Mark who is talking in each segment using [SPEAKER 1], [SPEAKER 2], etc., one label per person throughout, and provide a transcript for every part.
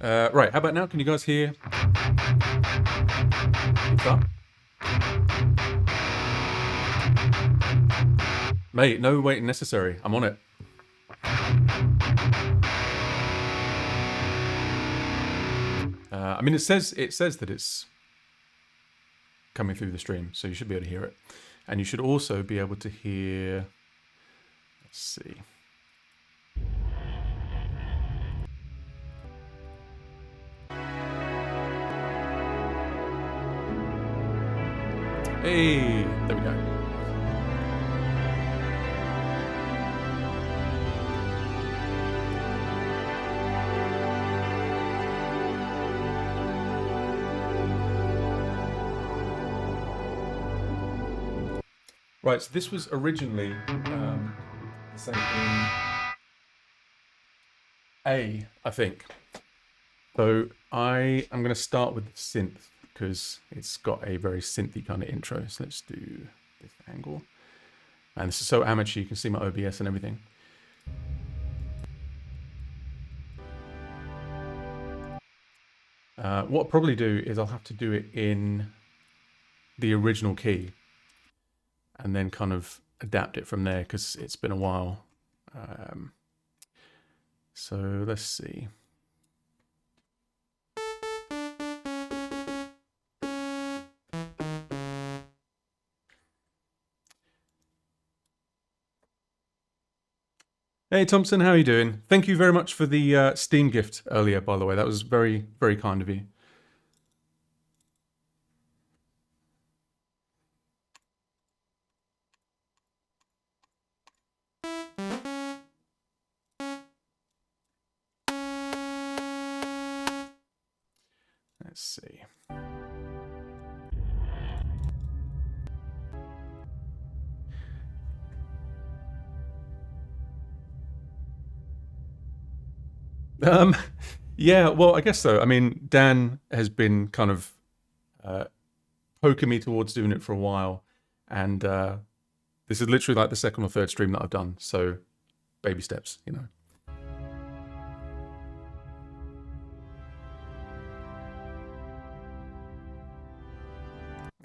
[SPEAKER 1] Right, how about now? Can you guys hear guitar? Mate, no waiting necessary. I'm on it. I mean, it says that it's coming through the stream, so you should be able to hear it, and you should also be able to hear. Let's see. Hey, there we go. Right, so this was originally say in A, I think. So I am going to start with the synth because it's got a very synthy kind of intro. So let's do this angle. And this is so amateur, you can see my OBS and everything. What I'll probably do is I'll have to do it in the original key and then kind of adapt it from there because it's been a while. So let's see. Hey Thompson, how are you doing? Thank you very much for the Steam gift earlier, by the way. That was very, very kind of you. Let's see. Yeah, well, I guess so. I mean, Dan has been kind of poking me towards doing it for a while, and this is literally like the second or third stream that I've done. So, baby steps, you know.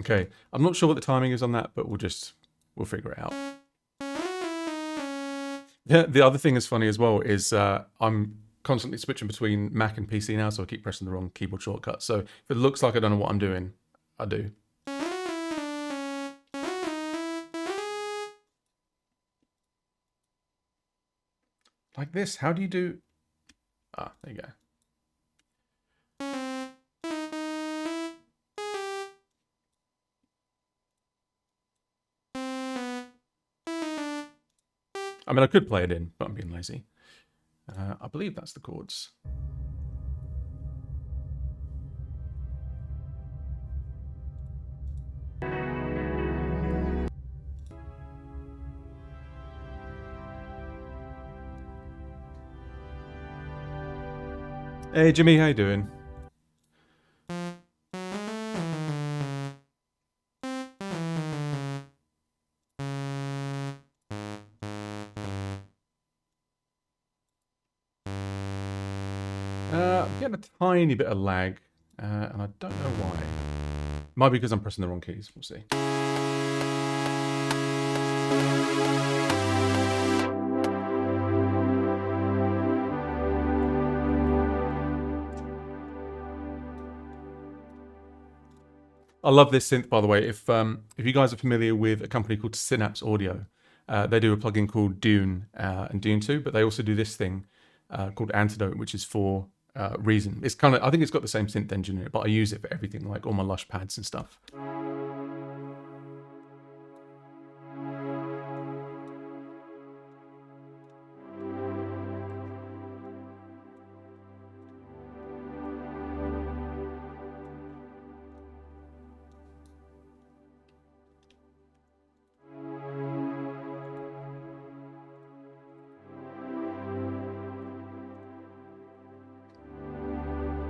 [SPEAKER 1] Okay, I'm not sure what the timing is on that, but we'll figure it out. Yeah, the other thing that's funny as well is I'm constantly switching between Mac and PC now, so I keep pressing the wrong keyboard shortcut. So if it looks like I don't know what I'm doing, I do. Like this, how do you do... Ah, there you go. I mean, I could play it in, but I'm being lazy. I believe that's the chords. Hey Jimmy, how you doing? I'm getting a tiny bit of lag, and I don't know why. Might be because I'm pressing the wrong keys. We'll see. I love this synth, by the way. If you guys are familiar with a company called Synapse Audio, they do a plugin called Dune and Dune 2, but they also do this thing called Antidote, which is for Reason. It's kind of, I think it's got the same synth engine in it, but I use it for everything, like all my Lush pads and stuff.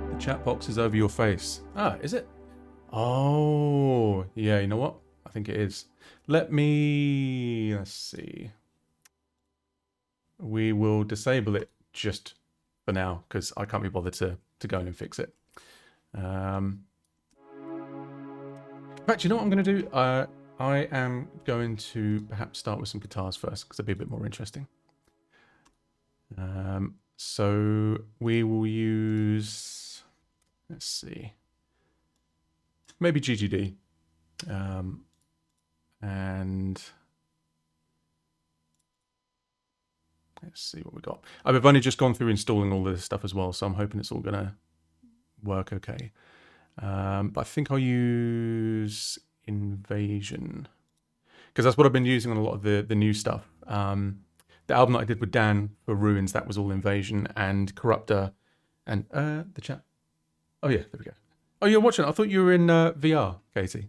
[SPEAKER 1] The chat box is over your face. Ah, is it? Oh, yeah, you know what? I think it is. Let's see. We will disable it just for now because I can't be bothered to go in and fix it. In fact, you know what I'm going to do? I am going to perhaps start with some guitars first because it'll be a bit more interesting. So we will use, let's see, maybe GGD. And let's see what we got. I've only just gone through installing all this stuff as well, so I'm hoping it's all going to work okay. But I think I'll use Invasion because that's what I've been using on a lot of the new stuff. The album that I did with Dan for Ruins, that was all Invasion and Corruptor and the chat. Oh yeah, there we go. Oh, you're watching? I thought you were in VR, Katie.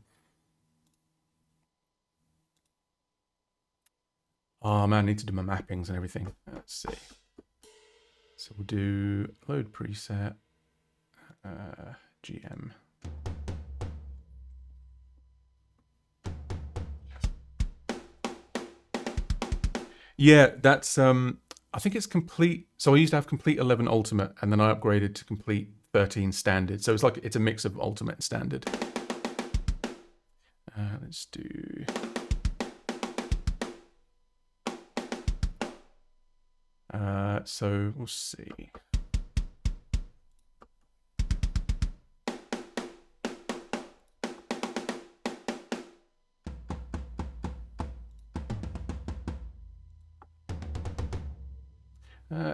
[SPEAKER 1] Oh man, I need to do my mappings and everything. Let's see. So we'll do load preset, GM. Yeah, that's I think it's complete. So I used to have complete 11 ultimate, and then I upgraded to complete 13 standard. So it's a mix of ultimate and standard. Let's do. So we'll see.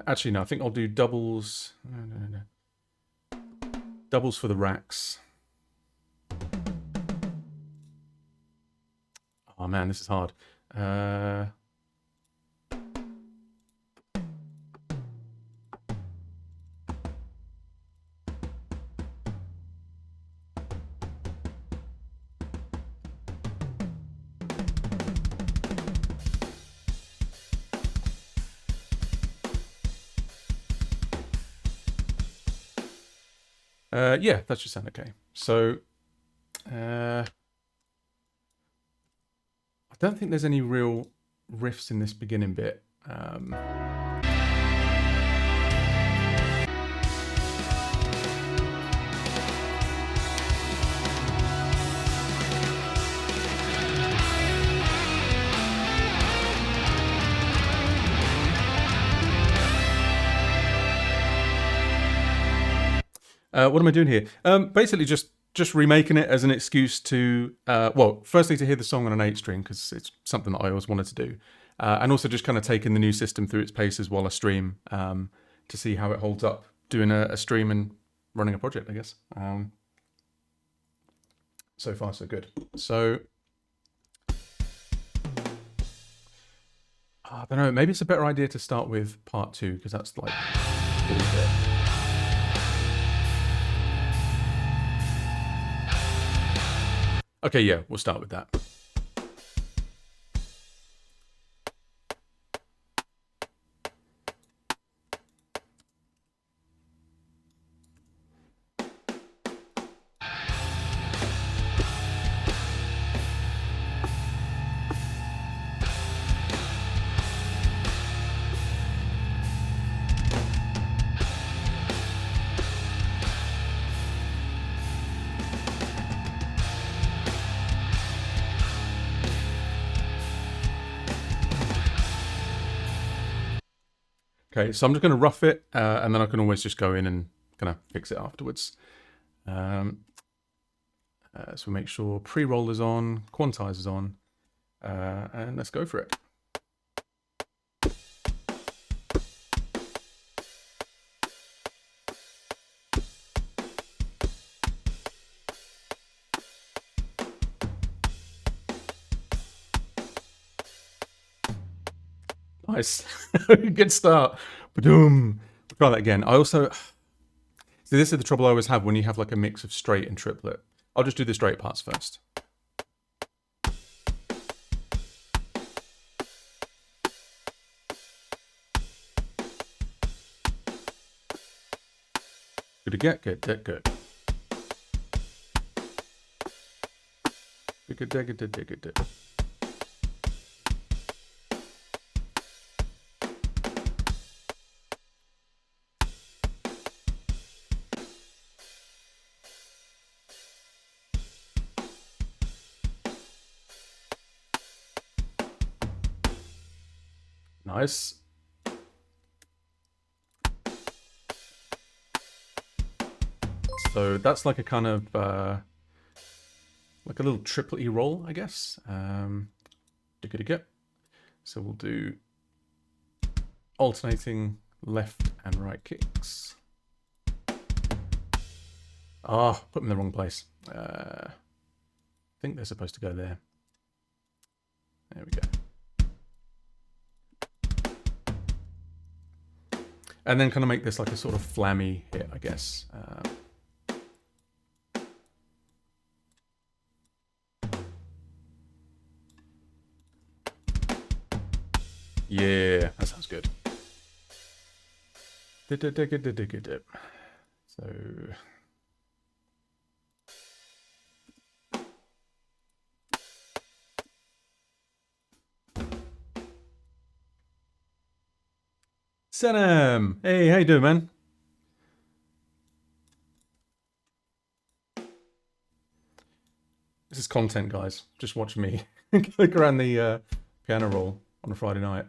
[SPEAKER 1] Actually, no, I think I'll do doubles. No. Doubles for the racks. Oh man, this is hard. Yeah, that should sound okay. So, I don't think there's any real riffs in this beginning bit. What am I doing here? Basically, just remaking it as an excuse to, well, firstly to hear the song on an 8-string because it's something that I always wanted to do, and also just kind of taking the new system through its paces while I stream to see how it holds up doing a stream and running a project, I guess. So far, so good. So, I don't know, maybe it's a better idea to start with part 2 because that's like all of it. Okay, yeah, we'll start with that. Okay, so I'm just going to rough it, and then I can always just go in and kind of fix it afterwards. So make sure pre-roll is on, quantize is on, and let's go for it. Nice. Good start. Ba-doom. We'll try that again. I also... See, this is the trouble I always have when you have like a mix of straight and triplet. I'll just do the straight parts first. Good to get. Good. Good. Good. Nice. So that's like a kind of like a little triplet-y roll, I guess. So we'll do alternating left and right kicks. Ah, put them in the wrong place. I think they're supposed to go there. There we go. And then kind of make this like a sort of flammy hit, I guess. Yeah, that sounds good. So... Sanam! Hey, how you doing, man? This is content, guys. Just watch me click around the piano roll on a Friday night.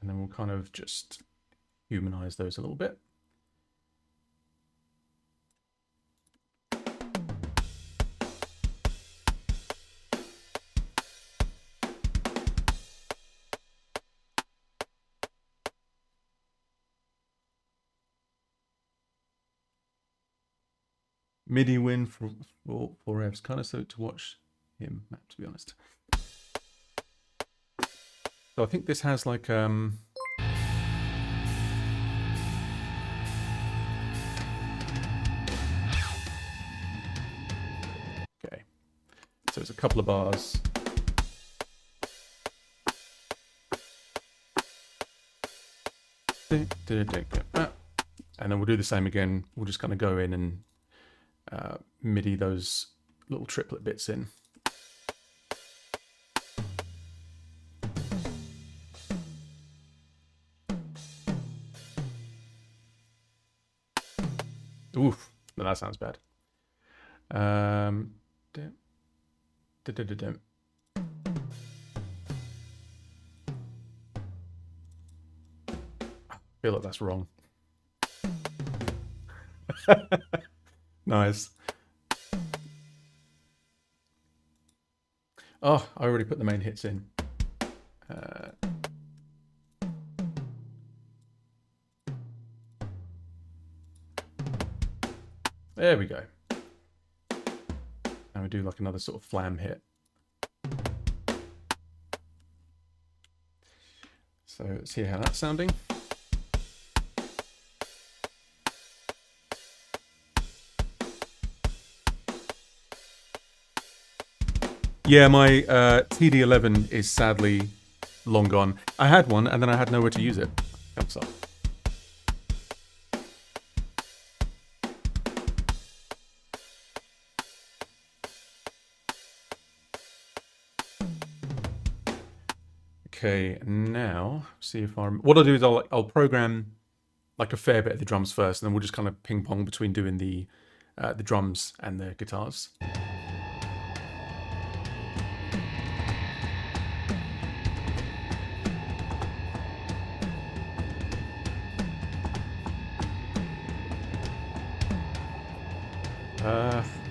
[SPEAKER 1] And then we'll kind of just humanize those a little bit. MIDI win for Revs. Kind of so to watch him, to be honest. So I think this has like okay. So it's a couple of bars. And then we'll do the same again. We'll just kind of go in and MIDI those little triplet bits in. Oof, that sounds bad. I feel like that's wrong. Nice. Oh, I already put the main hits in. There we go. And we do like another sort of flam hit. So let's hear how that's sounding. Yeah, my TD11 is sadly long gone. I had one and then I had nowhere to use it. Comes up. Okay, now see if what I'll do is I'll program like a fair bit of the drums first, and then we'll just kind of ping pong between doing the drums and the guitars.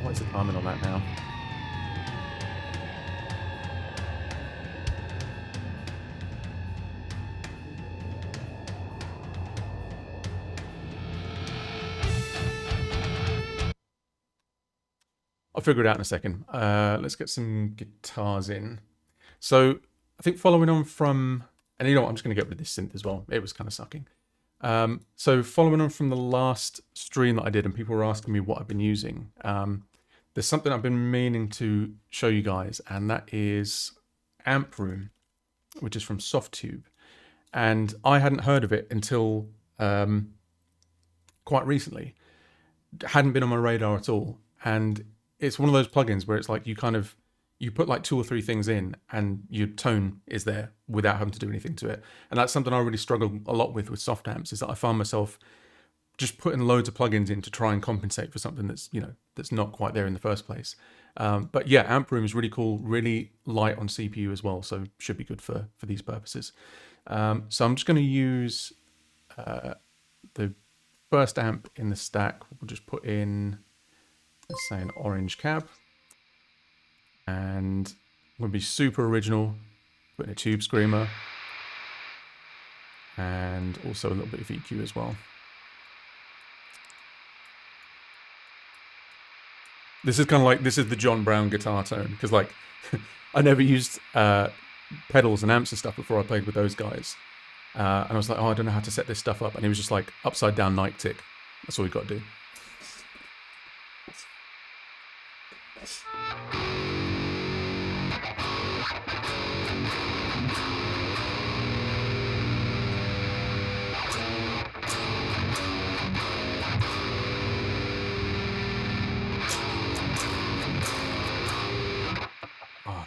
[SPEAKER 1] What is the timing on that now? I'll figure it out in a second. Let's get some guitars in. So I think following on from, and you know what, I'm just going to get rid of this synth as well. It was kind of sucking. So following on from the last stream that I did, and people were asking me what I've been using, there's something I've been meaning to show you guys, and that is Amp Room, which is from Softtube. And I hadn't heard of it until quite recently. It hadn't been on my radar at all. And it's one of those plugins where it's like you kind of, you put like 2 or 3 things in and your tone is there without having to do anything to it. And that's something I really struggle a lot with soft amps, is that I find myself just putting loads of plugins in to try and compensate for something that's, you know, that's not quite there in the first place. But yeah, Amp Room is really cool, really light on CPU as well, so should be good for these purposes. So I'm just going to use the first amp in the stack. We'll just put in, let's say, an orange cab, and we'll be super original, put in a tube screamer, and also a little bit of EQ as well. This is kind of like, this is the John Brown guitar tone, because like I never used pedals and amps and stuff before I played with those guys. And I was like, oh, I don't know how to set this stuff up. And he was just like, upside down night tick. That's all you got to do. Oh.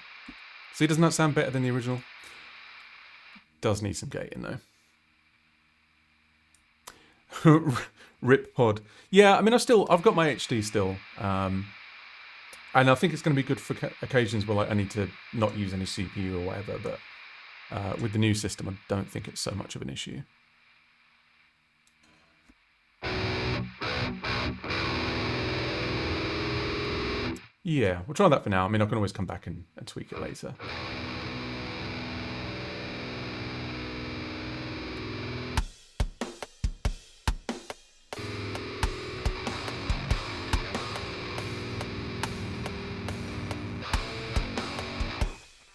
[SPEAKER 1] See, doesn't that sound better than the original? Does need some gating though. Rip pod. Yeah, I mean, I've got my HD still. And I think it's going to be good for occasions where like I need to not use any CPU or whatever, but with the new system, I don't think it's so much of an issue. Yeah, we'll try that for now. I mean, I can always come back and tweak it later.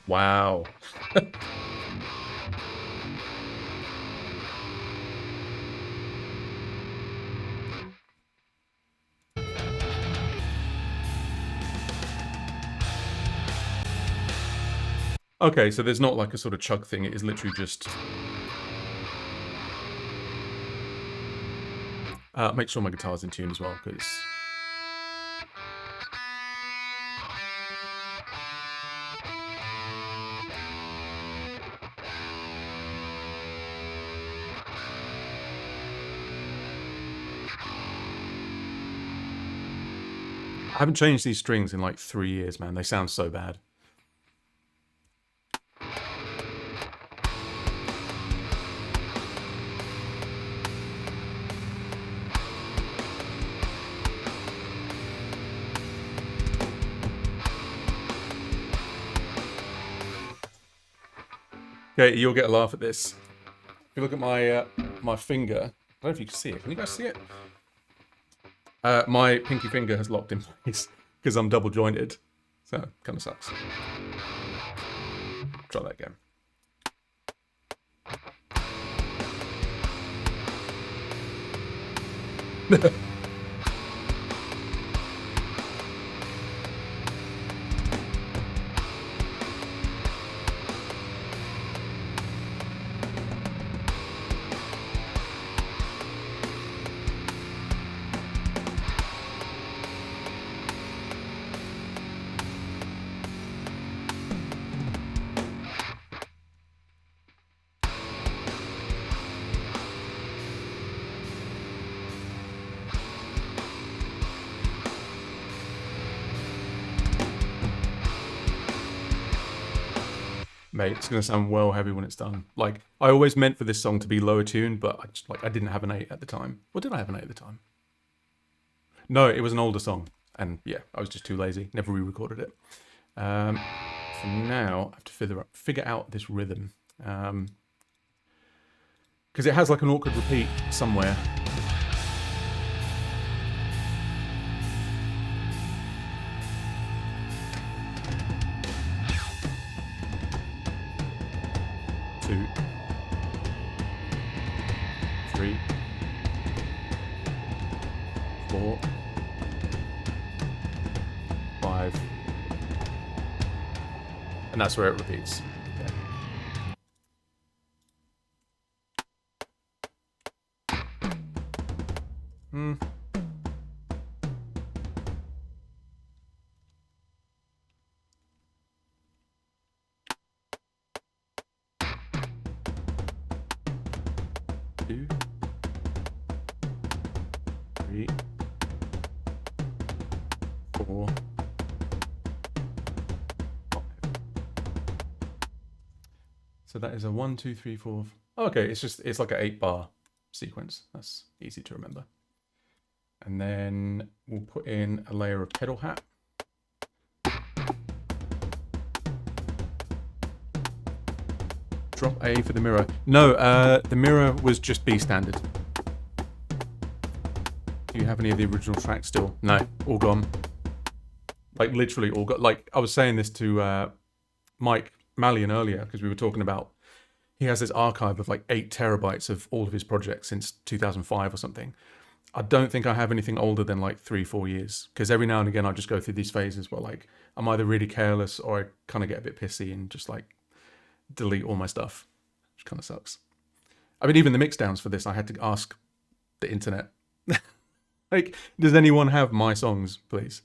[SPEAKER 1] Wow. Okay, so there's not like a sort of chug thing. It is literally just... make sure my guitar's in tune as well, because... I haven't changed these strings in like 3 years, man. They sound so bad. Okay, you'll get a laugh at this. If you look at my my finger, I don't know if you can see it. Can you guys see it? My pinky finger has locked in place because I'm double jointed, so it kind of sucks. Try that again. Mate, it's going to sound well heavy when it's done. Like, I always meant for this song to be lower tuned, but I didn't have an 8 at the time. Or did I have an 8 at the time? No, it was an older song. And yeah, I was just too lazy. Never re-recorded it. For now, I have to figure out this rhythm. Because it has like an awkward repeat somewhere. Two, 3, 4, 5, and that's where it repeats. Yeah. 4. So that is a 1, 2, 3, 4. Oh, okay, it's like an 8-bar sequence. That's easy to remember. And then we'll put in a layer of pedal hat. Drop A for the mirror. No, the mirror was just B standard. Do you have any of the original tracks still? No, all gone. Like literally all gone. Like I was saying this to Mike Mallion earlier because we were talking about he has this archive of like 8 terabytes of all of his projects since 2005 or something. I don't think I have anything older than like 3-4 years because every now and again I just go through these phases where like I'm either really careless or I kind of get a bit pissy and just like delete all my stuff, which kind of sucks. I mean, even the mixdowns for this, I had to ask the internet. Like, does anyone have my songs, please?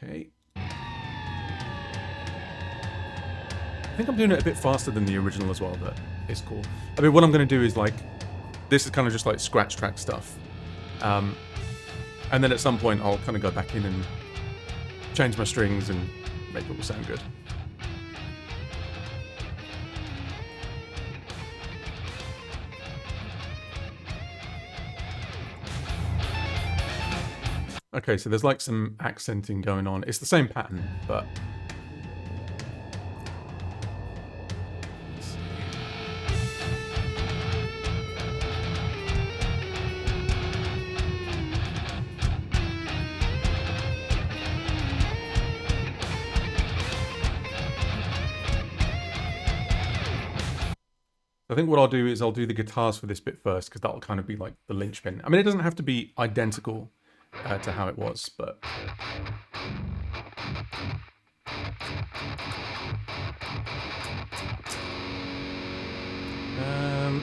[SPEAKER 1] Okay. I think I'm doing it a bit faster than the original as well, but it's cool. I mean, what I'm going to do is like, this is kind of just like scratch track stuff. And then at some point I'll kind of go back in and change my strings and make it all sound good. Okay, so there's like some accenting going on. It's the same pattern, but... I think what I'll do is I'll do the guitars for this bit first because that'll kind of be like the linchpin. I mean, it doesn't have to be identical to how it was, but...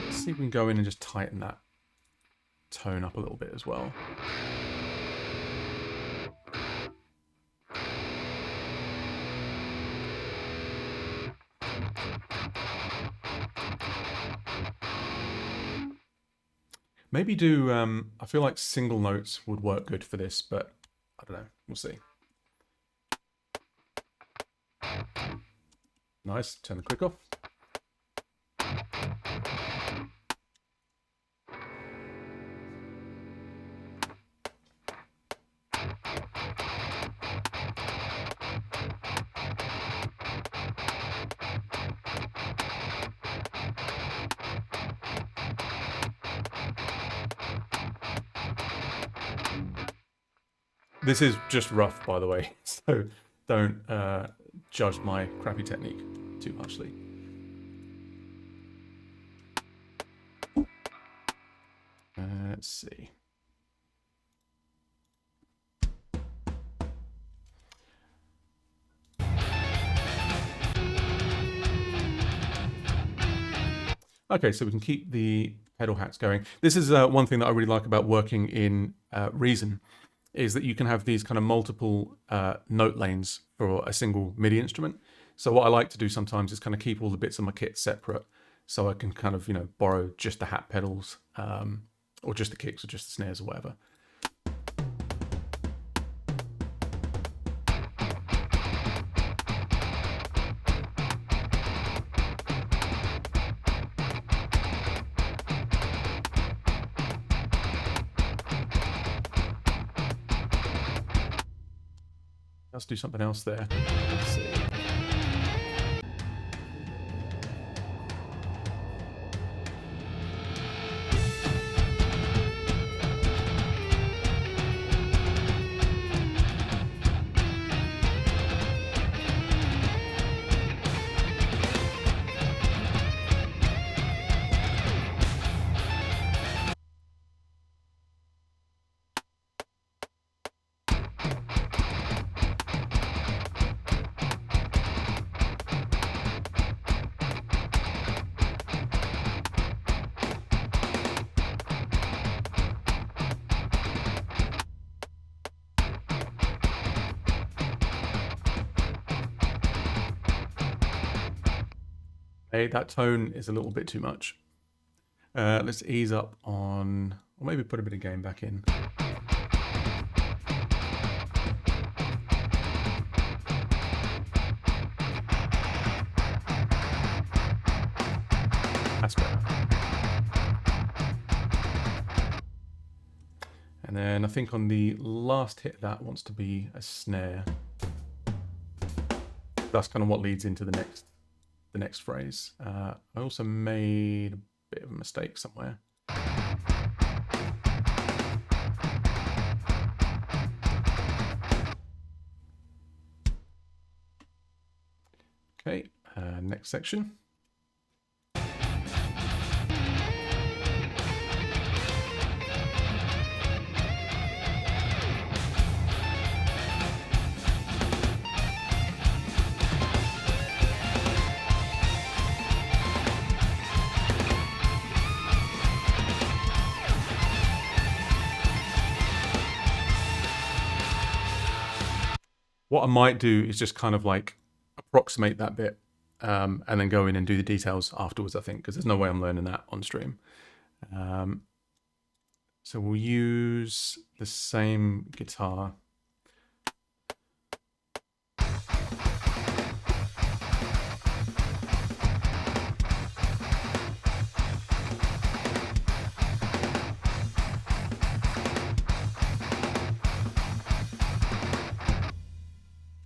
[SPEAKER 1] Let's see if we can go in and just tighten that tone up a little bit as well. Maybe do, I feel like single notes would work good for this, but I don't know. We'll see. Nice. Turn the click off. This is just rough, by the way, so don't judge my crappy technique too harshly. Let's see. Okay, so we can keep the pedal hats going. This is one thing that I really like about working in Reason, is that you can have these kind of multiple note lanes for a single MIDI instrument. So what I like to do sometimes is kind of keep all the bits of my kit separate, so I can kind of, you know, borrow just the hat pedals, or just the kicks, or just the snares, or whatever. Let's do something else there. Let's see. Hey, that tone is a little bit too much. Let's ease up on, or maybe put a bit of gain back in. That's better. And then I think on the last hit, that wants to be a snare. That's kind of what leads into the next phrase. I also made a bit of a mistake somewhere. Okay, next section. What I might do is just kind of like approximate that bit and then go in and do the details afterwards, I think, because there's no way I'm learning that on stream. So we'll use the same guitar.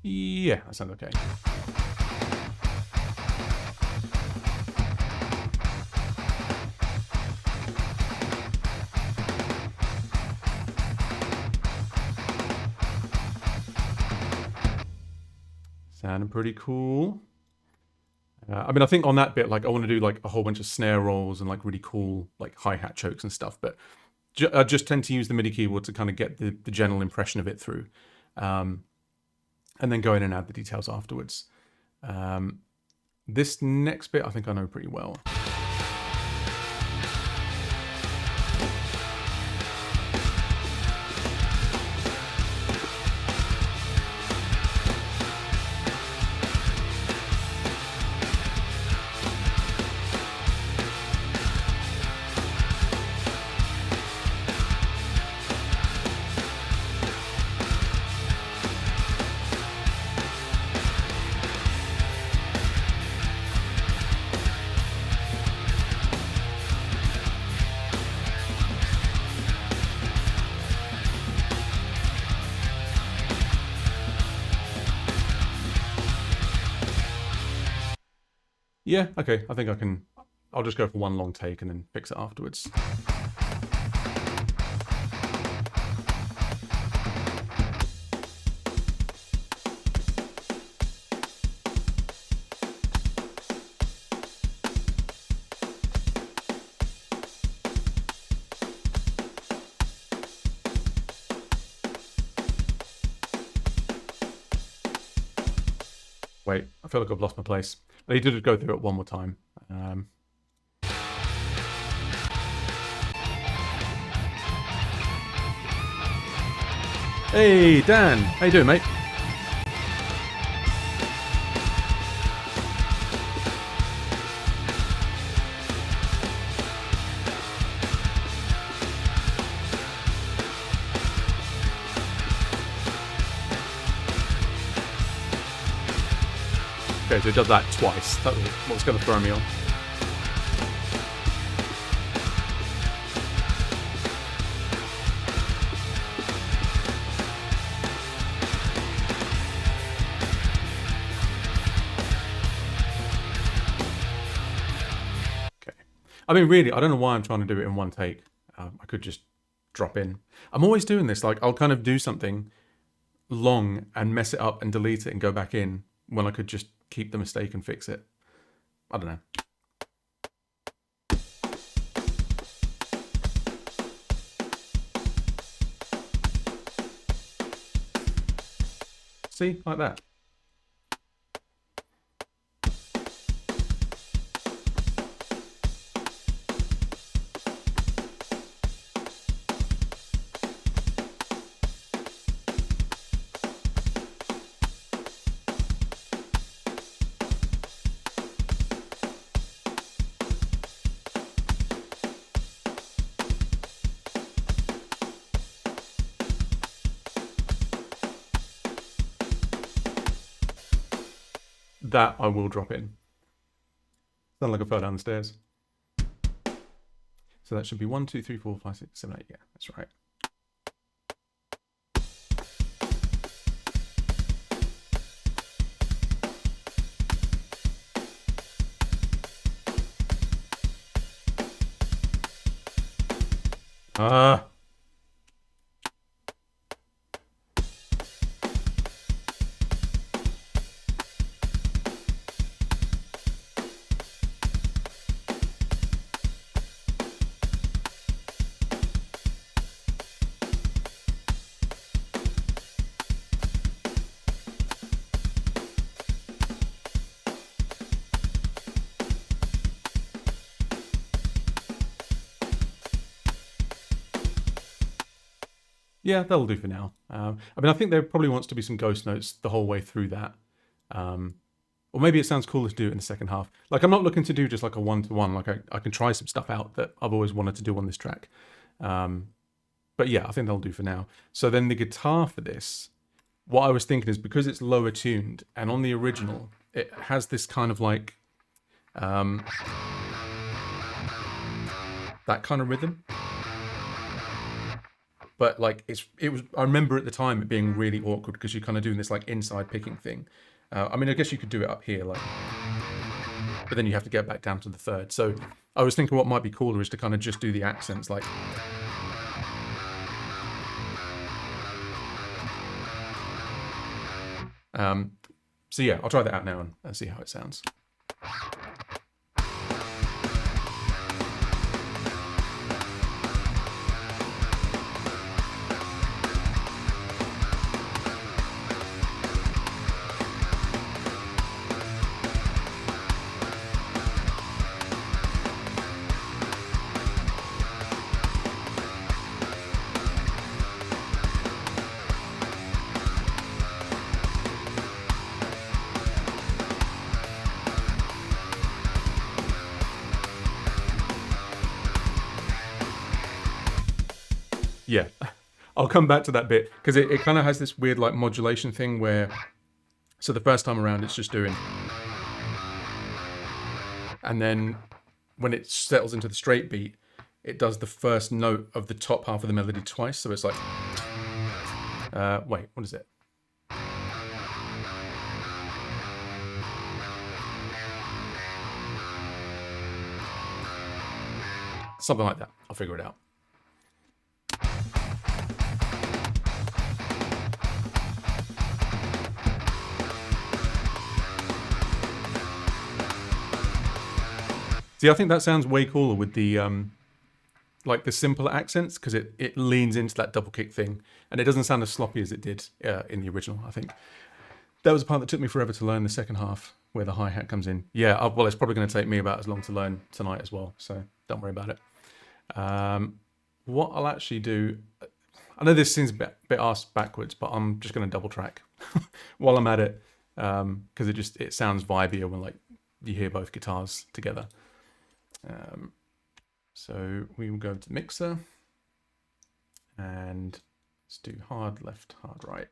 [SPEAKER 1] Yeah, that sounds okay. Sounding pretty cool. I mean, I think on that bit, like I want to do like a whole bunch of snare rolls and like really cool like hi-hat chokes and stuff, but I just tend to use the MIDI keyboard to kind of get the general impression of it through. And then go in and add the details afterwards. This next bit I think I know pretty well. Yeah, okay, I think I can. I'll just go for one long take and then fix it afterwards. Wait, I feel like I've lost my place. I need to just go through it one more time. Hey, Dan. How you doing, mate? Okay, so it does that twice. That's what's going to throw me off. Okay. I mean, really, I don't know why I'm trying to do it in one take. I could just drop in. I'm always doing this. Like, I'll kind of do something long and mess it up and delete it and go back in when I could just keep the mistake and fix it. I don't know. See, like that. that I will drop in. Sound like I fell down the stairs. So that should be 1, 2, 3, 4, 5, 6, 7, 8. Yeah, that's right. Ah. Yeah, that'll do for now. I mean, I think there probably wants to be some ghost notes the whole way through that. Or maybe it sounds cooler to do it in the second half. Like, I'm not looking to do just like a one-to-one. Like, I can try some stuff out that I've always wanted to do on this track. But yeah, I think that'll do for now. So then the guitar for this, what I was thinking is because it's lower tuned, and on the original, it has this kind of like, that kind of rhythm. But like I remember at the time it being really awkward because you're kind of doing this like inside picking thing. I mean, I guess you could do it up here, like, but then you have to get back down to the third. So I was thinking what might be cooler is to kind of just do the accents, like. So yeah, I'll try that out now and see how it sounds. Yeah, I'll come back to that bit because it kind of has this weird like modulation thing where, so the first time around it's just doing, and then when it settles into the straight beat, it does the first note of the top half of the melody twice. So it's like, wait, what is it? Something like that. I'll figure it out. See, I think that sounds way cooler with the like the simpler accents because it leans into that double kick thing and it doesn't sound as sloppy as it did in the original. I think that was a part that took me forever to learn, the second half where the hi-hat comes in. Yeah, well, it's probably going to take me about as long to learn tonight as well, so don't worry about it. What I'll actually do, I know this seems a bit ass backwards, but I'm just going to double track while I'm at it because it sounds vibier when like you hear both guitars together. So we will go to the mixer and let's do hard left, hard right.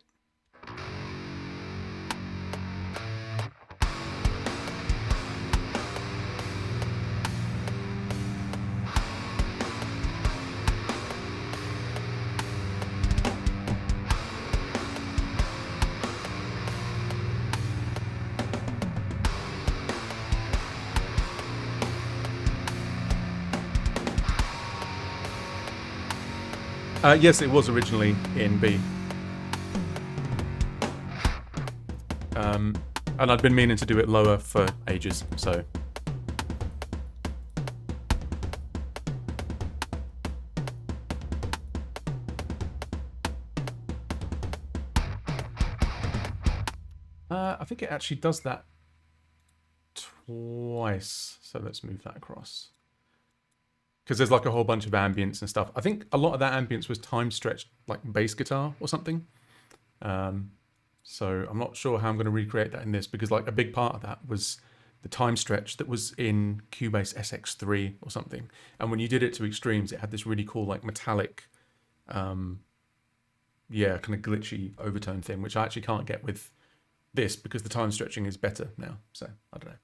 [SPEAKER 1] Yes, it was originally in B. And I'd been meaning to do it lower for ages, so. I think it actually does that twice, so let's move that across. Because there's like a whole bunch of ambience and stuff. I think a lot of that ambience was time stretched like bass guitar or something. So I'm not sure how I'm going to recreate that in this because like a big part of that was the time stretch that was in Cubase SX3 or something. And when you did it to extremes, it had this really cool like metallic, kind of glitchy overtone thing, which I actually can't get with this because the time stretching is better now. So I don't know.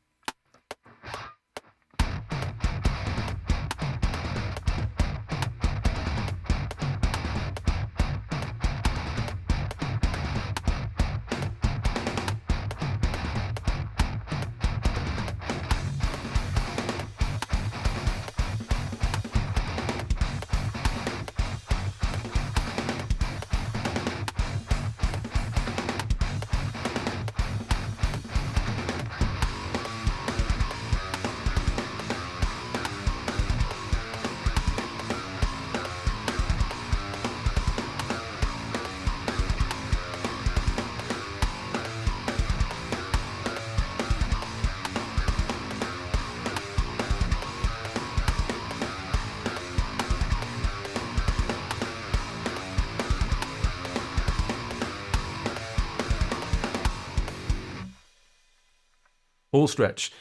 [SPEAKER 1] Full stretch.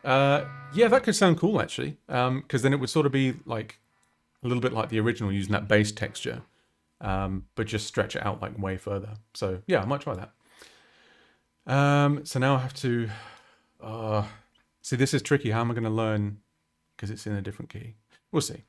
[SPEAKER 1] Yeah, that could sound cool actually, because then it would sort of be like a little bit like the original using that base texture, but just stretch it out like way further. So yeah, I might try that. So now I have to see. This is tricky. How am I going to learn? Because it's in a different key. We'll see.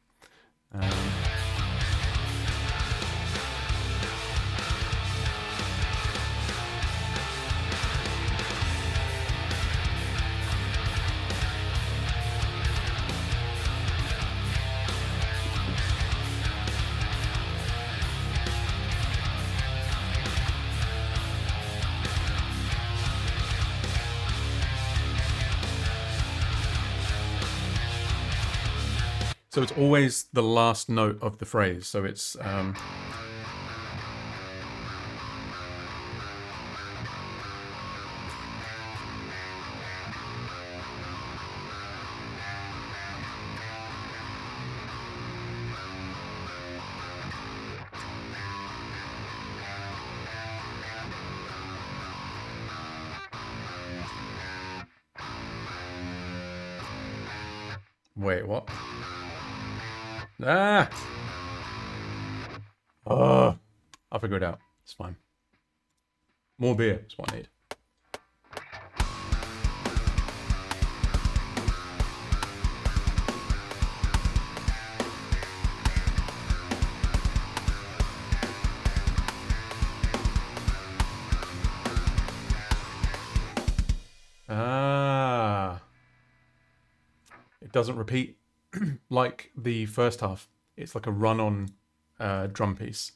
[SPEAKER 1] So it's always the last note of the phrase. So it's wait, what? Ah! Oh, I'll figure it out. It's fine. More beer is what I need. Ah. It doesn't repeat like the first half. It's like a run-on drum piece.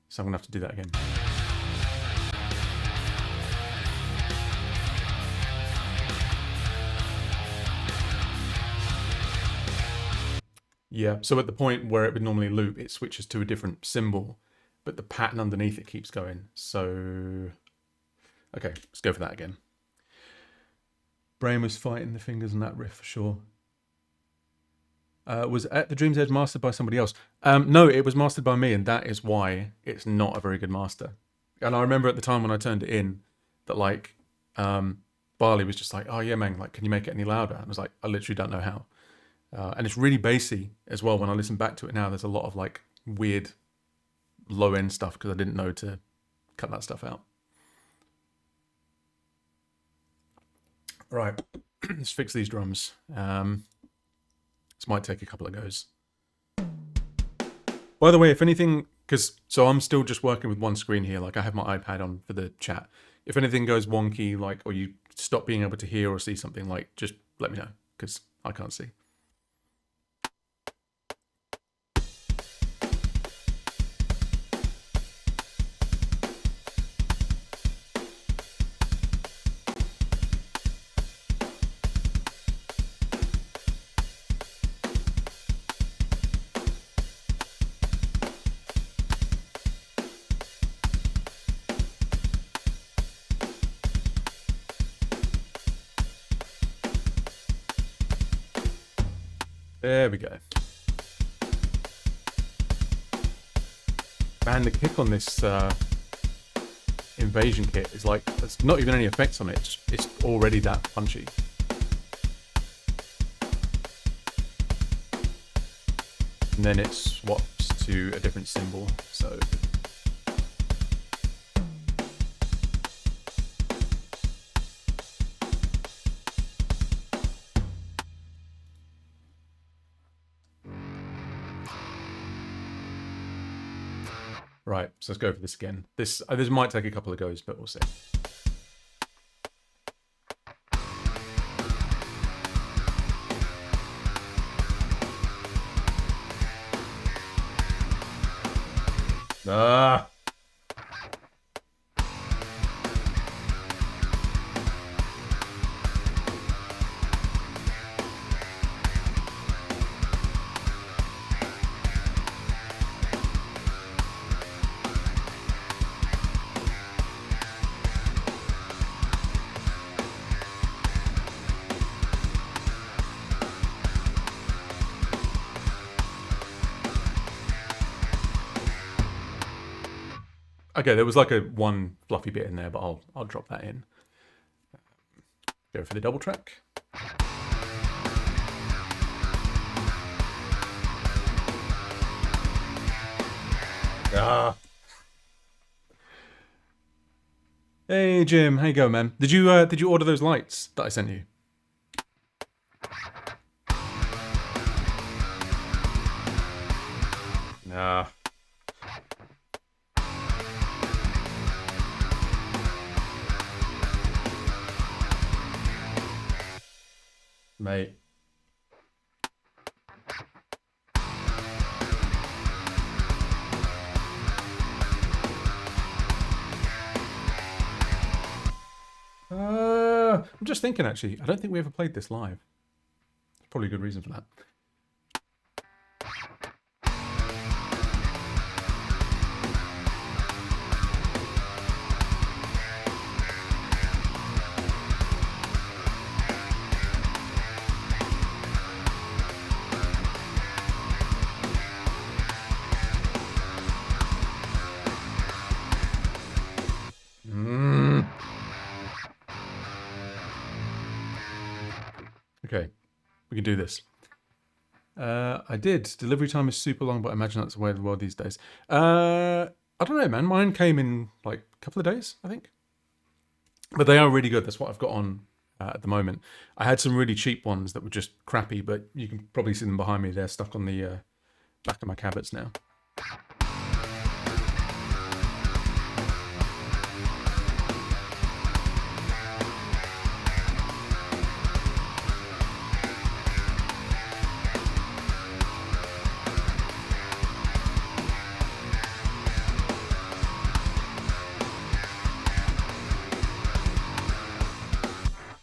[SPEAKER 1] So I'm going to have to do that again. Yeah, so at the point where it would normally loop, it switches to a different symbol, but the pattern underneath it keeps going. So, okay, let's go for that again. Brain was fighting the fingers on that riff for sure. Was At the Dream's Edge mastered by somebody else? No, it was mastered by me, and that is why it's not a very good master. And I remember at the time when I turned it in, that like Barley was just like, "Oh yeah, man, like, can you make it any louder?" And I was like, "I literally don't know how." And it's really bassy as well. When I listen back to it now, there's a lot of like weird low end stuff because I didn't know to cut that stuff out. Right, let's fix these drums. This might take a couple of goes. By the way, if anything, so I'm still just working with one screen here. Like I have my iPad on for the chat. If anything goes wonky, like, or you stop being able to hear or see something, like, just let me know because I can't see. There we go. Man, the kick on this Invasion kit is like, there's not even any effects on it. It's already that punchy. And then it swaps to a different symbol, so Right, so let's go for this again. This might take a couple of goes, but we'll see. Ah. Okay, there was like one fluffy bit in there, but I'll drop that in. Go for the double track. Ah. Hey Jim, how you going, man? Did you order those lights that I sent you? Nah. Mate. I'm just thinking, actually, I don't think we ever played this live. There's probably a good reason for that. Okay, we can do this. I did. Delivery time is super long, but I imagine that's the way of the world these days. I don't know, man. Mine came in like a couple of days, I think. But they are really good. That's what I've got on at the moment. I had some really cheap ones that were just crappy, but you can probably see them behind me. They're stuck on the back of my cabinets now.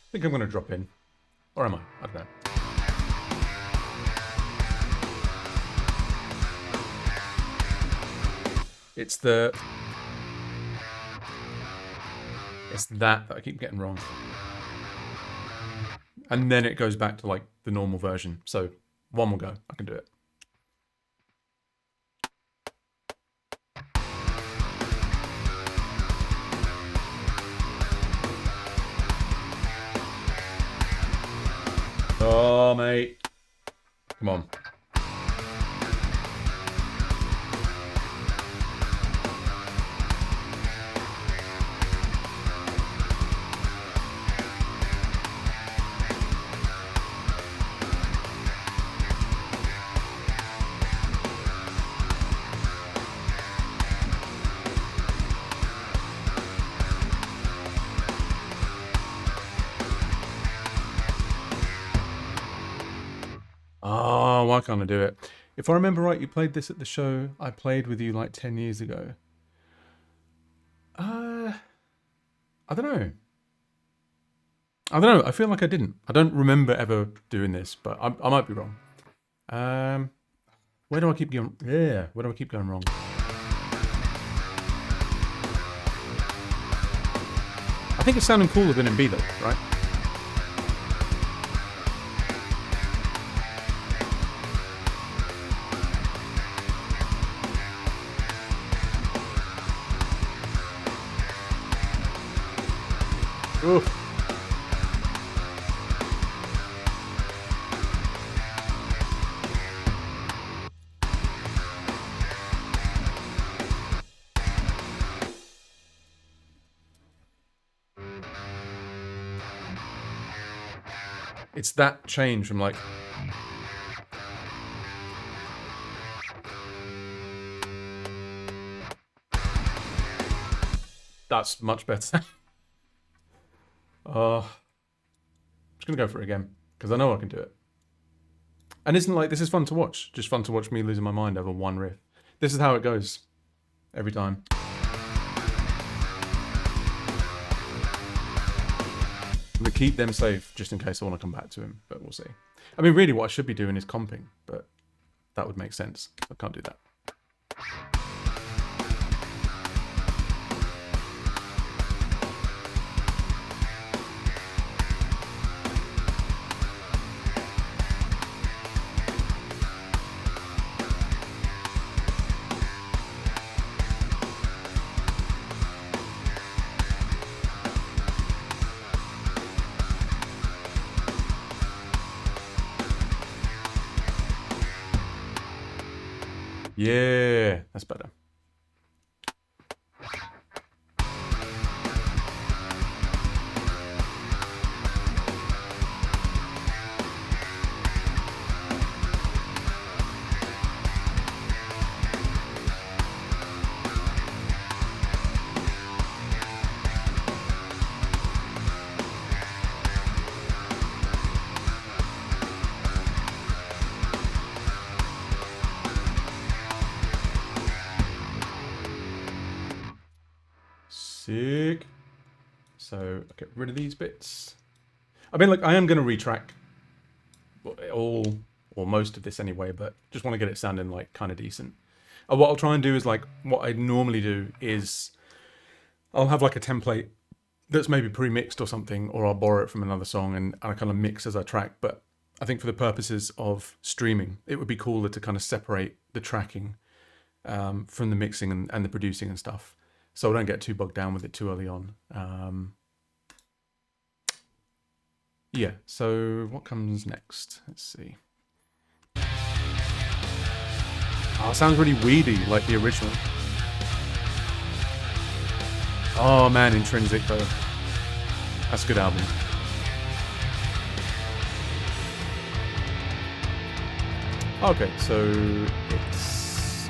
[SPEAKER 1] I think I'm going to drop in. Or am I? I don't know. It's that I keep getting wrong. And then it goes back to like the normal version. So one will go. I can do it. Oh, mate. Come on. Oh, why can't I do it? If I remember right, you played this at the show I played with you like 10 years ago. I don't know. I don't know. I feel like I didn't. I don't remember ever doing this, but I might be wrong. Where do I keep going? Yeah, where do I keep going wrong? I think it's sounding cooler than in B though, right? Oof. It's that change from like... That's much better. I'm just gonna go for it again because I know I can do it. And isn't like this is fun to watch? Just fun to watch me losing my mind over one riff. This is how it goes every time. I'm gonna keep them safe just in case I want to come back to him, but we'll see. I mean, really, what I should be doing is comping, but that would make sense. I can't do that. Yeah, that's better. Sick. So I'll get rid of these bits. I mean, like, I am going to retrack all or most of this anyway, but just want to get it sounding like kind of decent. What I'll try and do is like what I normally do is I'll have like a template that's maybe pre-mixed or something, or I'll borrow it from another song and I kind of mix as I track. But I think for the purposes of streaming, it would be cooler to kind of separate the tracking from the mixing and the producing and stuff, so I don't get too bogged down with it too early on. Yeah, so what comes next? Let's see. Oh, it sounds really weedy, like the original. Oh man, Intrinsic though. That's a good album. Okay, so it's...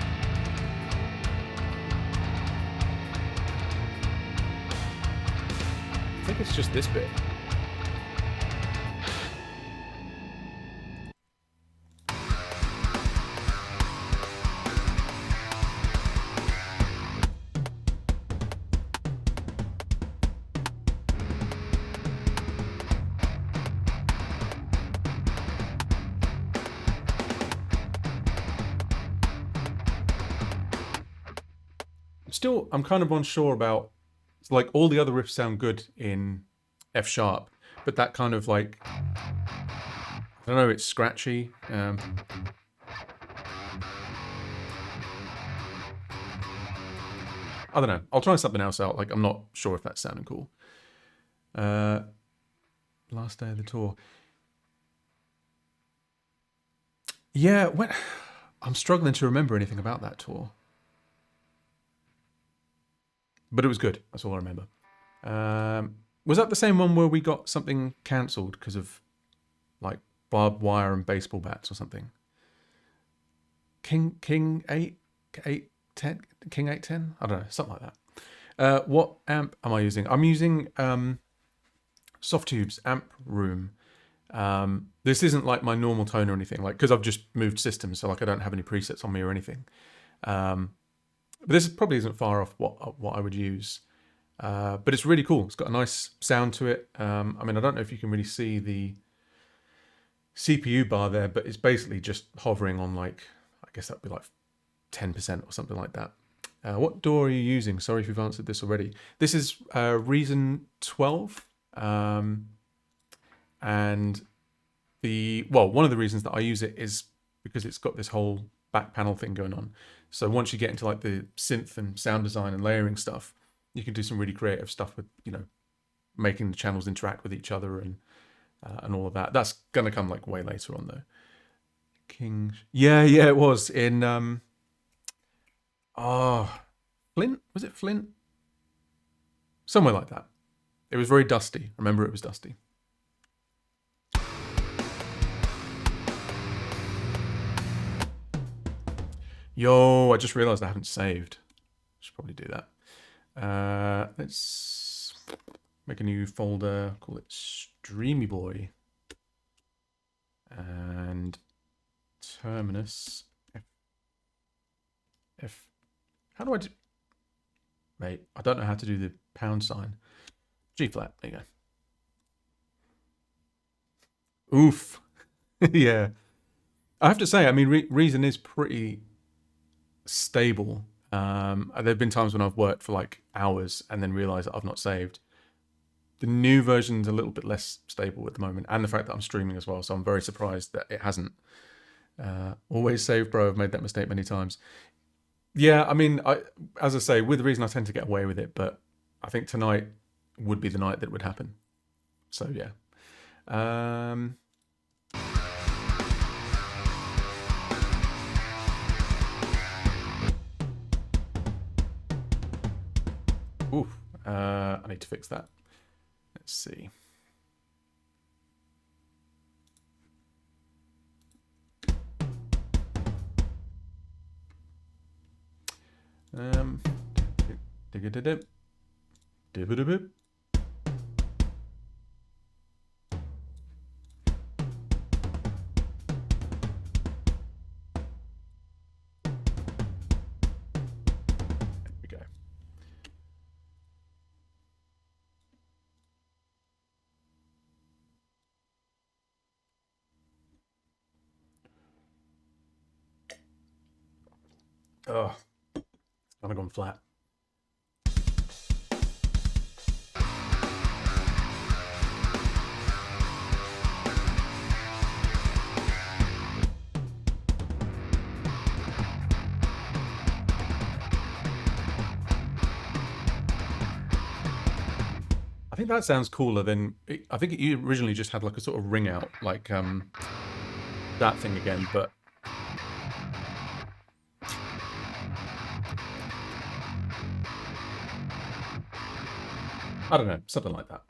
[SPEAKER 1] I think it's just this bit. I'm kind of unsure about, like, all the other riffs sound good in F sharp, but that kind of like, I don't know, it's scratchy. I don't know. I'll try something else out. Like, I'm not sure if that's sounding cool. Last day of the tour. Yeah, I'm struggling to remember anything about that tour. But it was good. That's all I remember. Was that the same one where we got something cancelled because of like barbed wire and baseball bats or something? King 810? King 810? I don't know, something like that. What amp am I using? I'm using Softtube's Amp Room. This isn't like my normal tone or anything, like, because I've just moved systems, so like I don't have any presets on me or anything. But this probably isn't far off what I would use. But it's really cool. It's got a nice sound to it. I mean, I don't know if you can really see the CPU bar there, but it's basically just hovering on, like, I guess that'd be like 10% or something like that. What DAW are you using? Sorry if you've answered this already. This is Reason 12. And one of the reasons that I use it is because it's got this whole back panel thing going on. So once you get into like the synth and sound design and layering stuff, you can do some really creative stuff with, you know, making the channels interact with each other and all of that. That's gonna come like way later on though. Yeah, it was in Flint? Was it Flint? Somewhere like that. It was very dusty. Remember, it was dusty. Yo, I just realized I haven't saved. Should probably do that. Let's make a new folder, call it Streamy Boy. And terminus F. How do I do? Mate, I don't know how to do the pound sign. G flat. There you go. Oof. Yeah. I have to say, I mean, Reason is pretty stable. There have been times when I've worked for like hours and then realised that I've not saved. The new version's a little bit less stable at the moment, and the fact that I'm streaming as well, so I'm very surprised that it hasn't. Always save, bro. I've made that mistake many times. Yeah, I mean, as I say, with Reason, I tend to get away with it, but I think tonight would be the night that would happen. So yeah. Oof. I need to fix that. Let's see. Dig-a-dib. Dib-a-dib. There we go. Oh, it's kind of gone flat. I think that sounds cooler than... I think you originally just had like a sort of ring out, like that thing again, but... I don't know, something like that.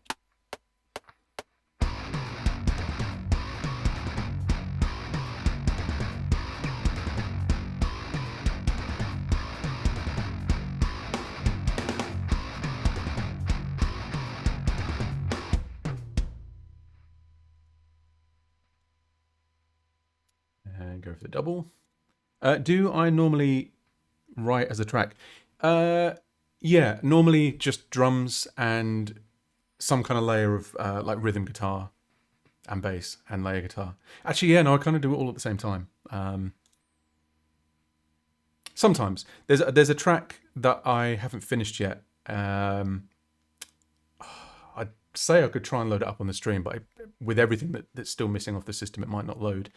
[SPEAKER 1] And go for the double. Do I normally write as a track? Yeah, normally just drums and some kind of layer of like rhythm guitar and bass and layer guitar. Actually, yeah, no, I kind of do it all at the same time. Sometimes there's a track that I haven't finished yet. I'd say I could try and load it up on the stream, but with everything that's still missing off the system, it might not load.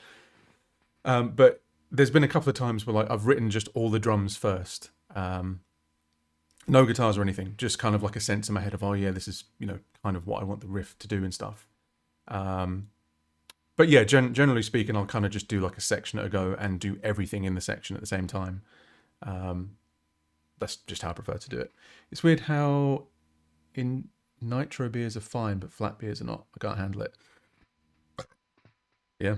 [SPEAKER 1] But there's been a couple of times where like I've written just all the drums first. No guitars or anything, just kind of like a sense in my head of, oh yeah, this is, you know, kind of what I want the riff to do and stuff. But yeah, generally speaking, I'll kind of just do like a section at a go and do everything in the section at the same time. That's just how I prefer to do it. It's weird how in nitro beers are fine, but flat beers are not. I can't handle it. Yeah.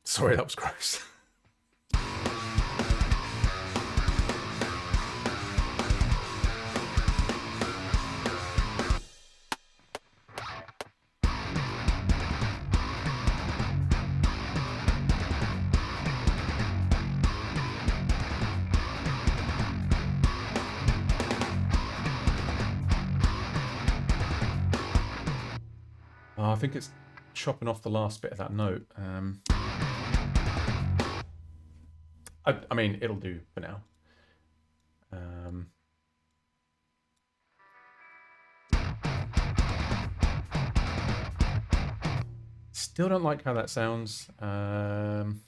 [SPEAKER 1] Sorry, that was gross. I think it's chopping off the last bit of that note. I mean, it'll do for now. Still don't like how that sounds. Maybe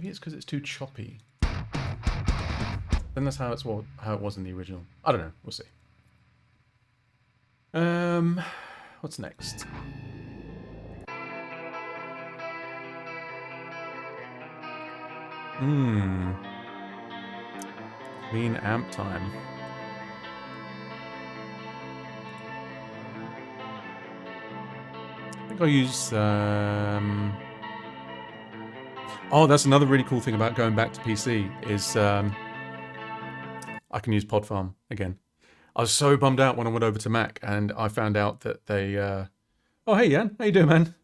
[SPEAKER 1] it's because it's too choppy. Then that's how it was in the original. I don't know. We'll see. What's next? Clean amp time. I think I'll use... Oh, that's another really cool thing about going back to PC is... I I can use PodFarm again. I was so bummed out when I went over to Mac and I found out that they. Oh, hey, Jan. How you doing, man?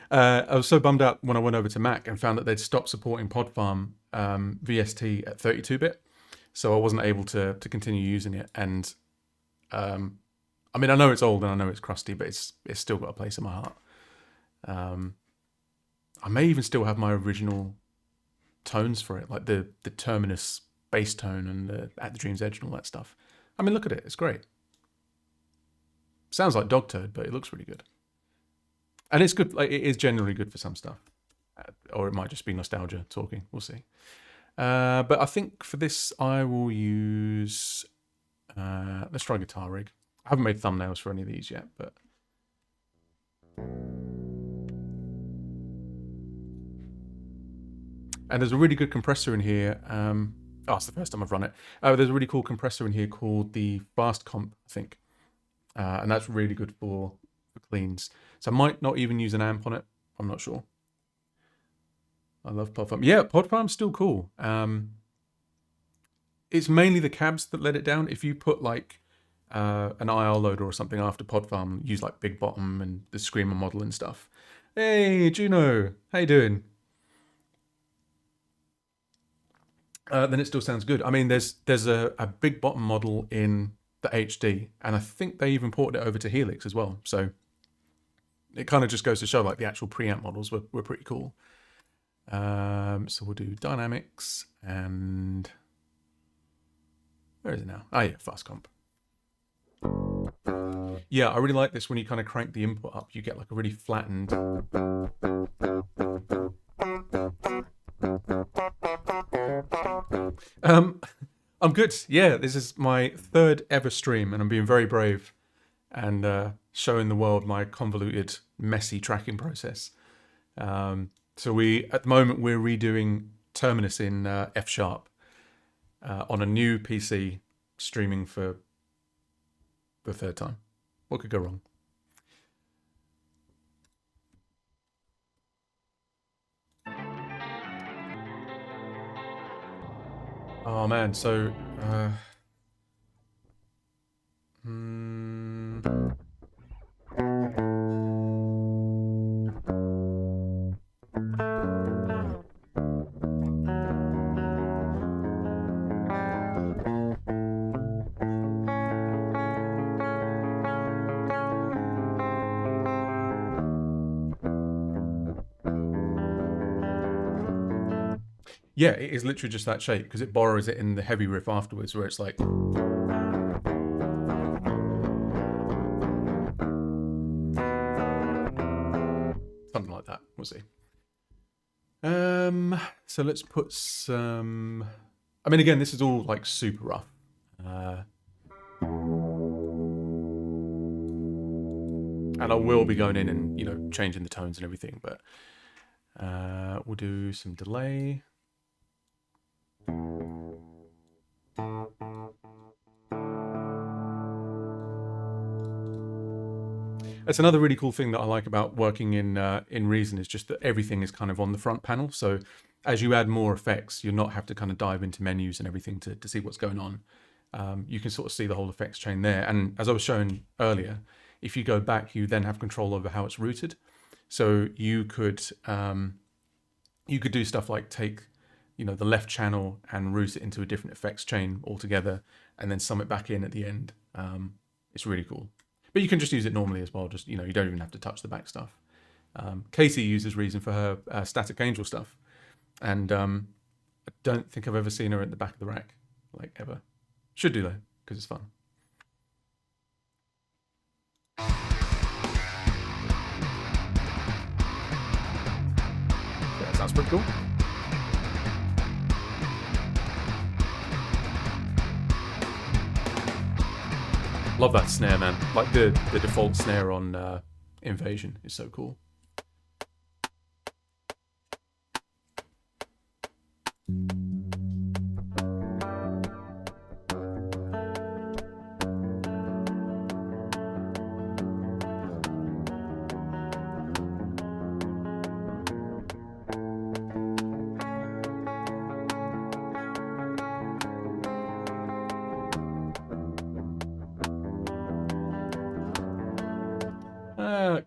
[SPEAKER 1] I was so bummed out when I went over to Mac and found that they'd stopped supporting PodFarm VST at 32-bit. So I wasn't able to continue using it. And I mean, I know it's old and I know it's crusty, but it's still got a place in my heart. I may even still have my original tones for it, like the Terminus bass tone and the At the Dream's Edge and all that stuff. I mean, look at it. It's great. Sounds like Dogtoad, but it looks really good. And it's good. Like, it is generally good for some stuff. Or it might just be nostalgia talking. We'll see. But I think for this, I will use... let's try Guitar Rig. I haven't made thumbnails for any of these yet, but... And there's a really good compressor in here. Oh, it's the first time I've run it. There's a really cool compressor in here called the Fast Comp, I think. And that's really good for cleans. So I might not even use an amp on it. I'm not sure. I love PodFarm. Yeah, PodFarm's still cool. It's mainly the cabs that let it down. If you put like an IR loader or something after PodFarm, use like Big Bottom and the Screamer model and stuff. Hey, Juno, how you doing? Then it still sounds good. I mean, there's a Big Bottom model in the HD, and I think they even ported it over to Helix as well. So it kind of just goes to show like the actual preamp models were pretty cool. So we'll do Dynamics and where is it now? Oh yeah, Fast Comp. Yeah, I really like this when you kind of crank the input up, you get like a really flattened. I'm good. Yeah, this is my third ever stream, and I'm being very brave and showing the world my convoluted, messy tracking process. So at the moment, we're redoing Terminus in F# on a new PC, streaming for the third time. What could go wrong? Oh man, so yeah, it is literally just that shape because it borrows it in the heavy riff afterwards, where it's like. Something like that. We'll see. So let's put some. I mean, again, this is all like super rough. And I will be going in and changing the tones and everything, but we'll do some delay. That's another really cool thing that I like about working in Reason is just that everything is kind of on the front panel. So as you add more effects, you'll not have to kind of dive into menus and everything to see what's going on. You can sort of see the whole effects chain there. And as I was showing earlier, if you go back, you then have control over how it's routed. So you could do stuff like take the left channel and route it into a different effects chain altogether, and then sum it back in at the end. It's really cool. But you can just use it normally as well. Just you don't even have to touch the back stuff. Katie uses Reason for her Static Angel stuff, and I don't think I've ever seen her at the back of the rack, like ever. Should do though, because it's fun. Yeah, that sounds pretty cool. Love that snare, man. Like the default snare on Invasion is so cool.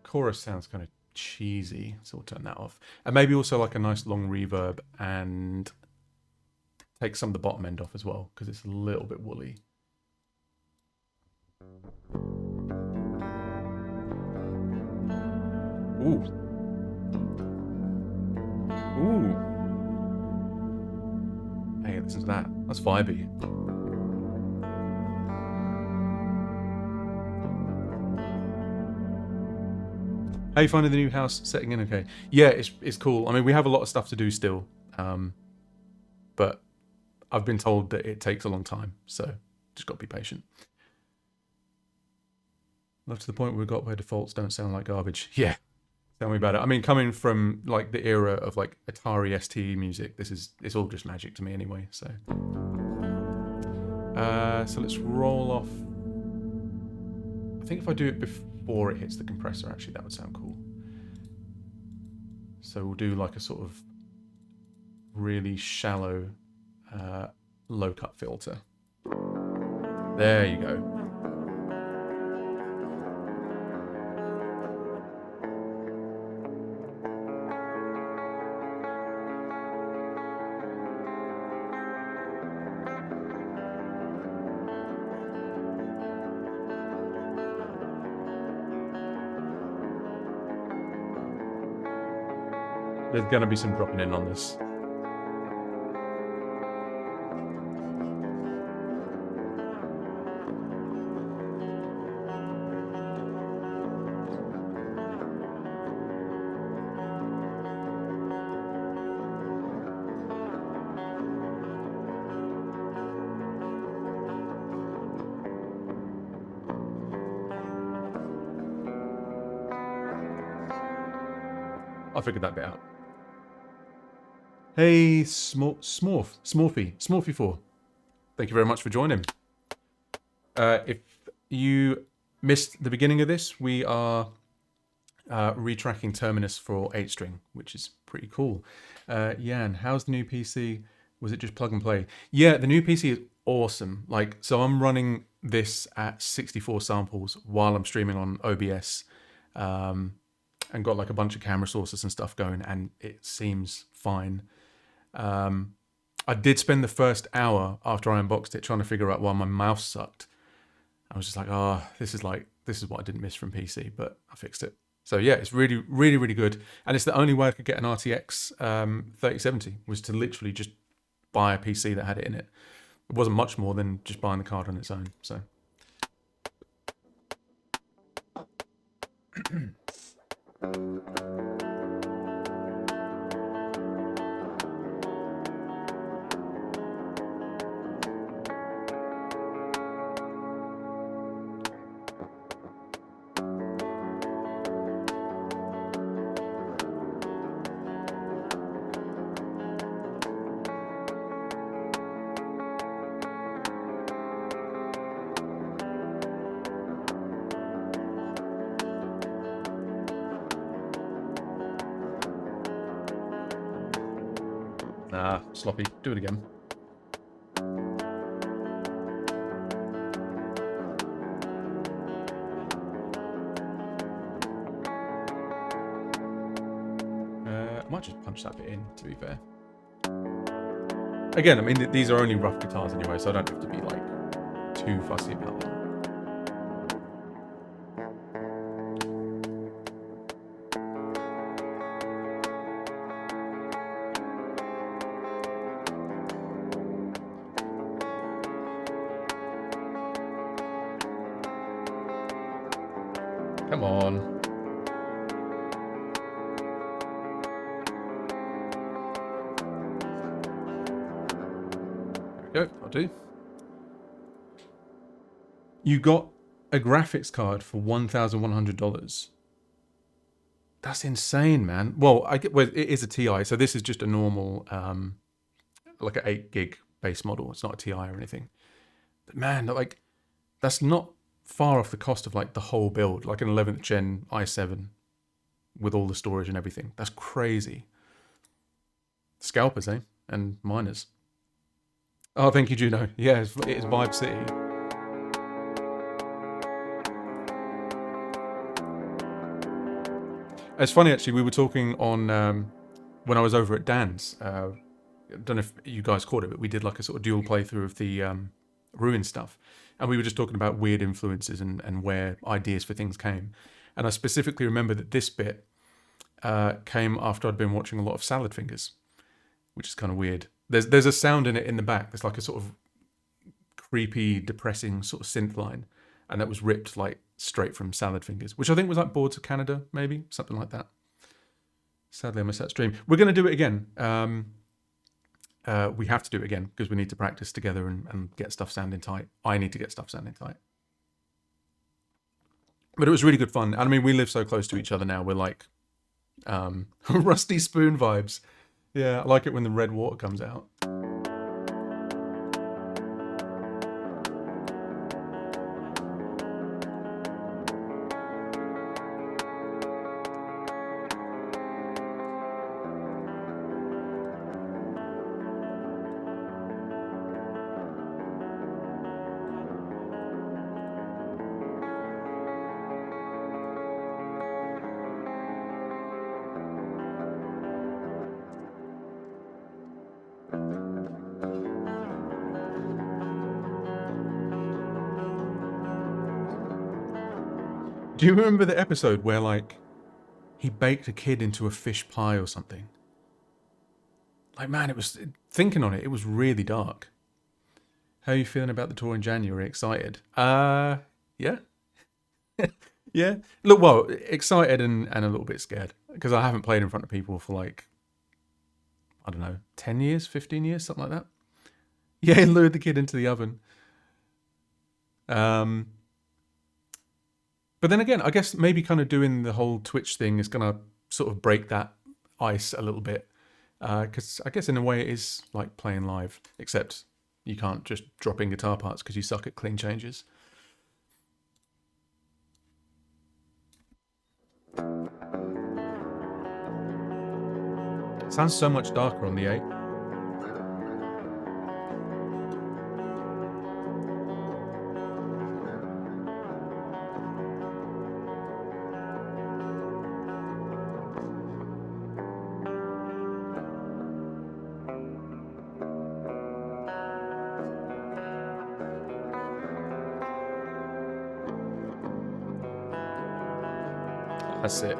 [SPEAKER 1] Chorus sounds kind of cheesy, so we'll turn that off. And maybe also like a nice long reverb and take some of the bottom end off as well, because it's a little bit woolly. Ooh. Ooh. Hey, listen to that. That's vibey. How you finding the new house setting in? Okay. Yeah, it's cool. I mean, we have a lot of stuff to do still, but I've been told that it takes a long time, so just got to be patient. Love to the point we got where defaults don't sound like garbage. Yeah, tell me about it. I mean, coming from like the era of like Atari ST music, it's all just magic to me anyway. So, so let's roll off. I think if I do it before it hits the compressor, actually, that would sound cool. So we'll do like a sort of really shallow low cut filter. There you go. There's going to be some dropping in on this. I figured that bit out. Hey, Smorfy4. Thank you very much for joining. If you missed the beginning of this, we are retracking Terminus for 8-string, which is pretty cool. Jan, how's the new PC? Was it just plug and play? Yeah, the new PC is awesome. Like, so I'm running this at 64 samples while I'm streaming on OBS. And got like a bunch of camera sources and stuff going, and it seems fine. I did spend the first hour after I unboxed it trying to figure out why my mouse sucked. I was just like, this is what I didn't miss from PC, but I fixed it. So yeah, it's really, really, really good. And it's the only way I could get an RTX 3070 was to literally just buy a PC that had it in it. It wasn't much more than just buying the card on its own. So. Nah, sloppy. Do it again. I might just punch that bit in, to be fair. Again, I mean, these are only rough guitars anyway, so I don't have to be, like, too fussy about them. Come on. There we go, I'll do. You got a graphics card for $1,100. That's insane, man. Well, it is a TI, so this is just a normal, like an 8 gig base model. It's not a TI or anything. But man, like, that's not far off the cost of like the whole build, like an 11th gen i7 with all the storage and everything. That's crazy. Scalpers, eh? And miners. Oh, thank you, Juno. Yeah, it's Vibe City. It's funny actually. We were talking on when I was over at Dan's. I don't know if you guys caught it, but we did like a sort of dual playthrough of the Ruin stuff, and we were just talking about weird influences and where ideas for things came. And I specifically remember that this bit came after I'd been watching a lot of Salad Fingers, which is kind of weird. There's a sound in it in the back. There's like a sort of creepy, depressing sort of synth line, and that was ripped like straight from Salad Fingers, which I think was like Boards of Canada, maybe something like that. Sadly, I missed that stream. We're going to do it again. We have to do it again because we need to practice together and get stuff sounding tight. I need to get stuff sounding tight. But it was really good fun. And I mean, we live so close to each other now. We're like Rusty Spoon vibes. Yeah, I like it when the red water comes out. Do you remember the episode where, like, he baked a kid into a fish pie or something? Like, man, it was... Thinking on it, it was really dark. How are you feeling about the tour in January? Excited? Yeah. Yeah. Look, well, excited and a little bit scared. Because I haven't played in front of people for, like, I don't know, 10 years, 15 years, something like that. Yeah, he lured the kid into the oven. But then again, I guess maybe kind of doing the whole Twitch thing is going to sort of break that ice a little bit. Because I guess in a way it is like playing live, except you can't just drop in guitar parts because you suck at clean changes. It sounds so much darker on the 8. That's it.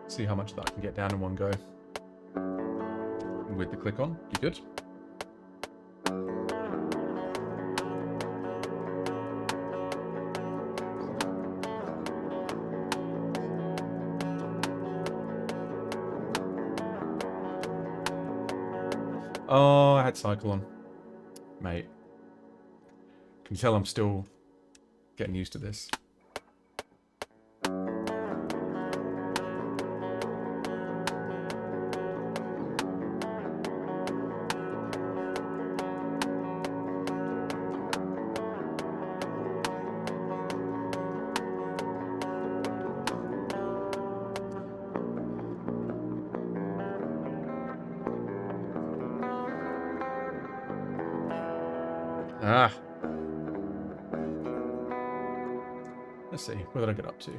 [SPEAKER 1] See how much of that I can get down in one go. With the click on, you good? Oh, I had cycle on. Mate. Can you tell I'm still getting used to this? Ah. Let's see, what did I get up to?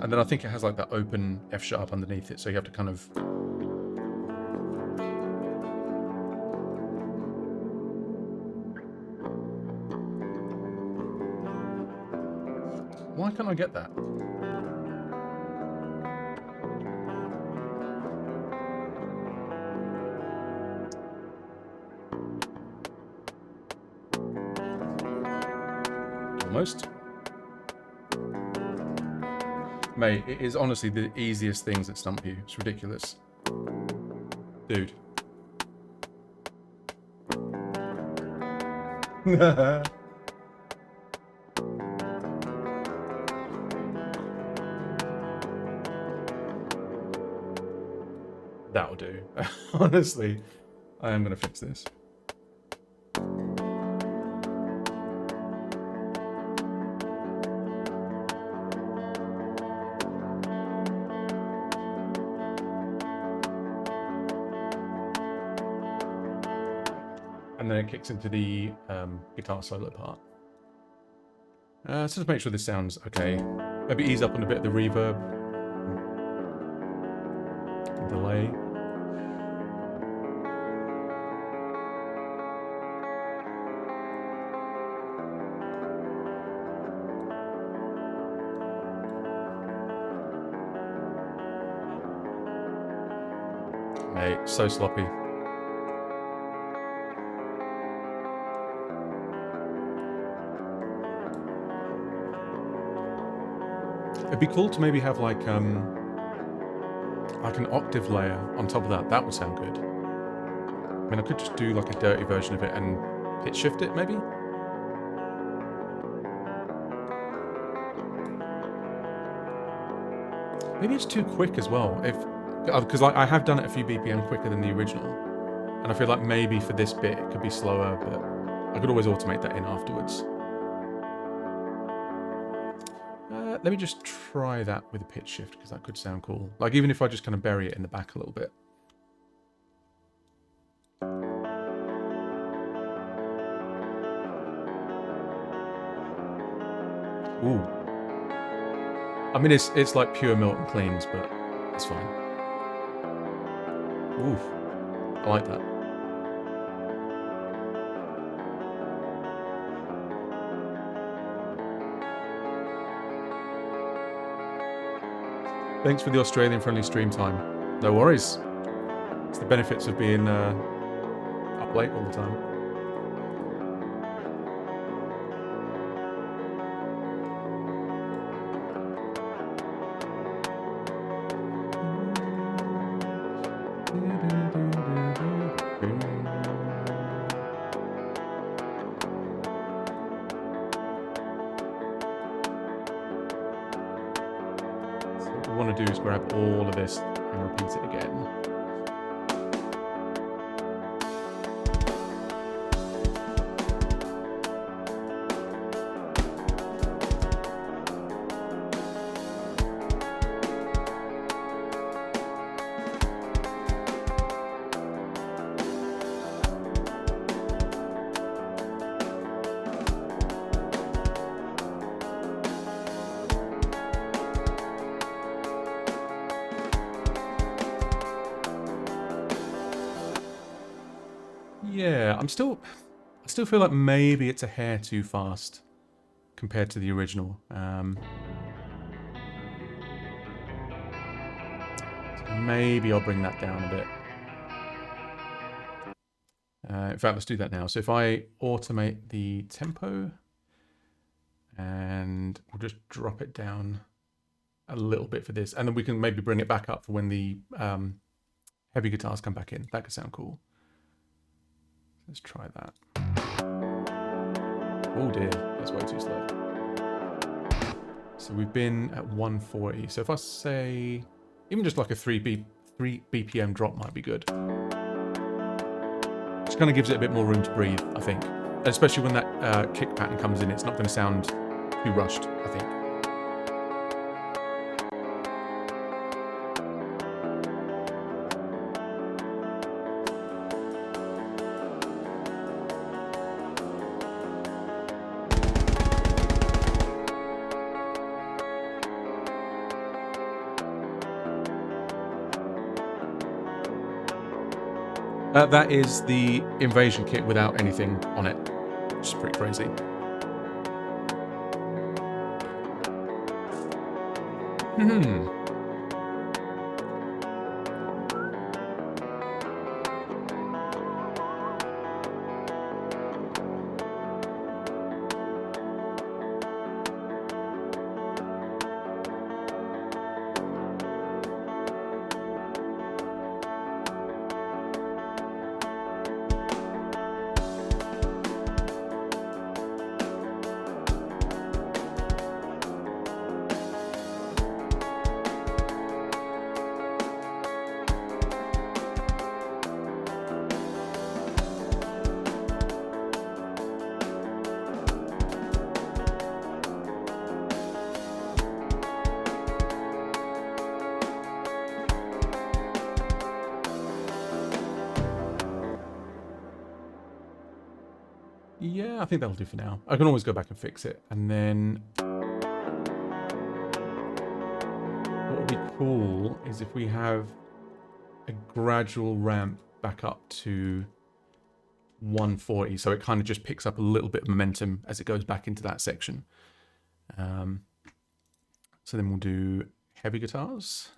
[SPEAKER 1] And then I think it has like that open F sharp underneath it, so you have to kind of... Why can't I get that? Almost. Mate, it is honestly the easiest things that stump you. It's ridiculous. Dude. That'll do. Honestly, I am going to fix this. And then it kicks into the guitar solo part. So just make sure this sounds okay. Maybe ease up on a bit of the reverb. Delay. Mate, so sloppy. It'd be cool to maybe have like an octave layer on top of that. That would sound good. I mean, I could just do like a dirty version of it and pitch shift it, maybe. Maybe it's too quick as well. Because I have done it a few BPM quicker than the original, and I feel like maybe for this bit it could be slower, but I could always automate that in afterwards. Let me just try that with a pitch shift, because that could sound cool. Like, even if I just kind of bury it in the back a little bit. Ooh. I mean, it's like pure Milton Cleans, but it's fine. Oof. I like that. Thanks for the Australian-friendly stream time. No worries. It's the benefits of being up late all the time. Grab all of this and repeat it again. Yeah, I still feel like maybe it's a hair too fast compared to the original. So maybe I'll bring that down a bit. In fact, let's do that now. So if I automate the tempo, and we'll just drop it down a little bit for this, and then we can maybe bring it back up for when the heavy guitars come back in. That could sound cool. Let's try that. Oh dear, that's way too slow. So we've been at 140. So if I say, even just like a 3 BPM drop might be good. Just kind of gives it a bit more room to breathe, I think. Especially when that kick pattern comes in, it's not going to sound too rushed, I think. That is the Invasion kit without anything on it, which is pretty crazy. Yeah, I think that'll do for now. I can always go back and fix it. And then what would be cool is if we have a gradual ramp back up to 140, so it kind of just picks up a little bit of momentum as it goes back into that section. So then we'll do heavy guitars.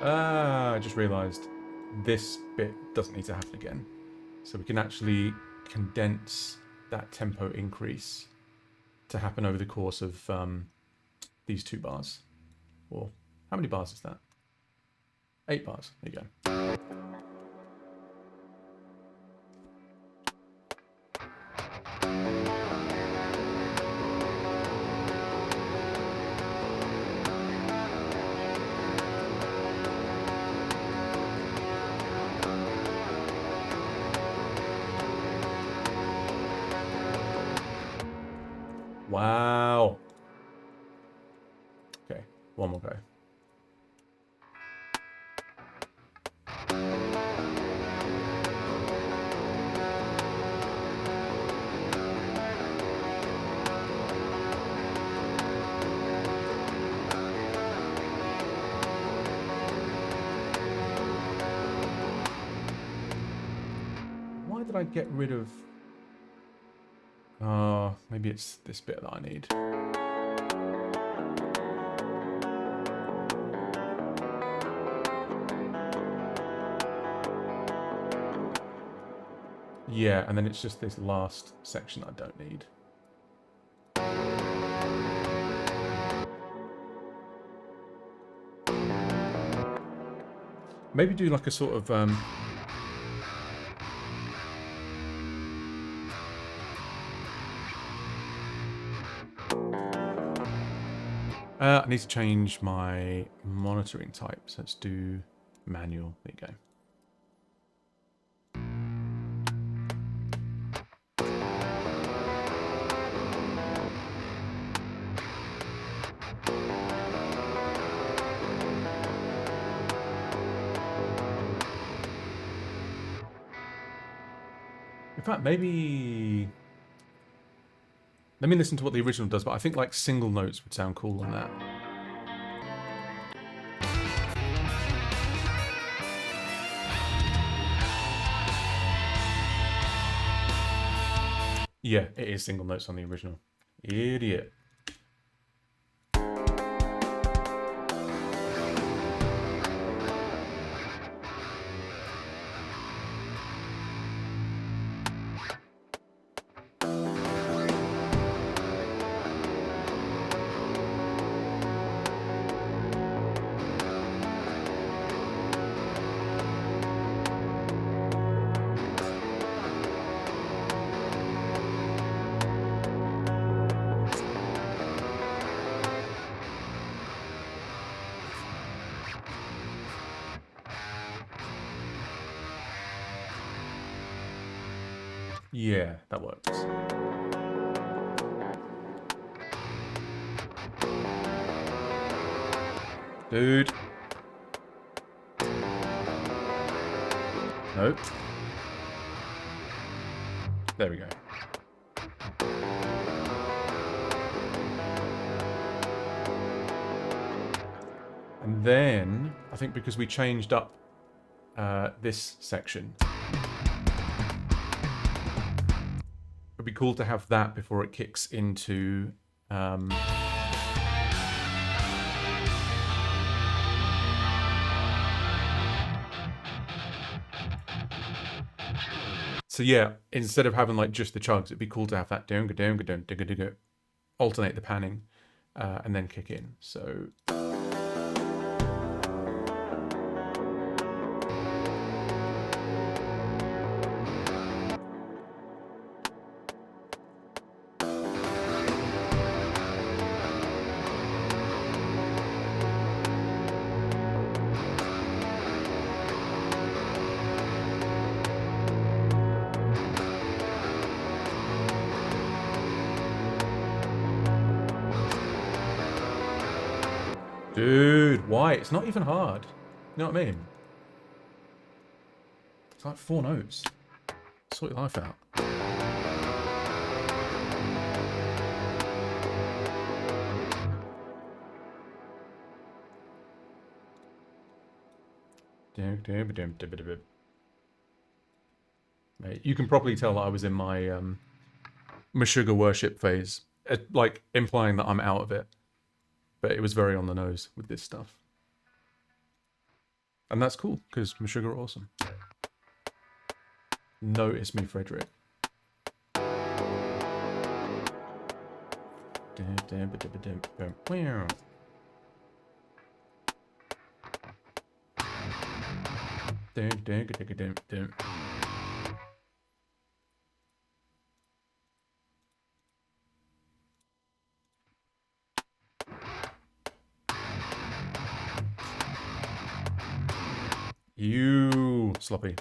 [SPEAKER 1] I just realized this bit doesn't need to happen again. So we can actually condense that tempo increase to happen over the course of these 2 bars. Or how many bars is that? 8 bars. There you go. Wow. Okay, one more go. Why did I get rid of... maybe it's this bit that I need. Yeah, and then it's just this last section I don't need. Maybe do like a sort of... I need to change my monitoring type, so let's do manual. There you go. In fact, maybe... Let me listen to what the original does, but I think like single notes would sound cool on that. Yeah, it is single notes on the original. Idiot. Yeah, that works. Dude. Nope. There we go. And then, I think because we changed up this section, it'd be cool to have that before it kicks into... So yeah, instead of having like just the chugs, it'd be cool to have that alternate the panning, and then kick in. So Dude, why? It's not even hard. You know what I mean? It's like 4 notes. Sort your life out. Mate, you can probably tell that I was in my sugar worship phase, like implying that I'm out of it. But it was very on the nose with this stuff. And that's cool, because Meshuggah are awesome. Notice me, Frederick. You sloppy.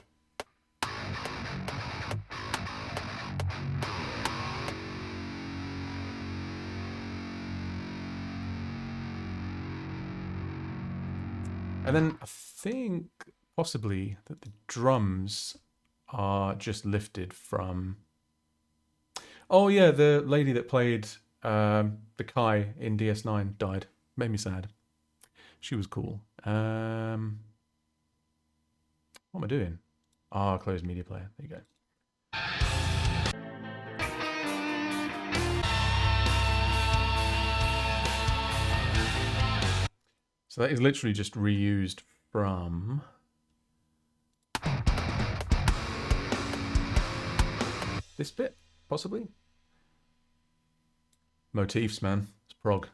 [SPEAKER 1] And then I think possibly that the drums are just lifted from. Oh yeah, the lady that played the Kai in DS9 died. Made me sad. She was cool. What am I doing? Ah, closed media player. There you go. So that is literally just reused from this bit, possibly. Motifs, man. It's prog.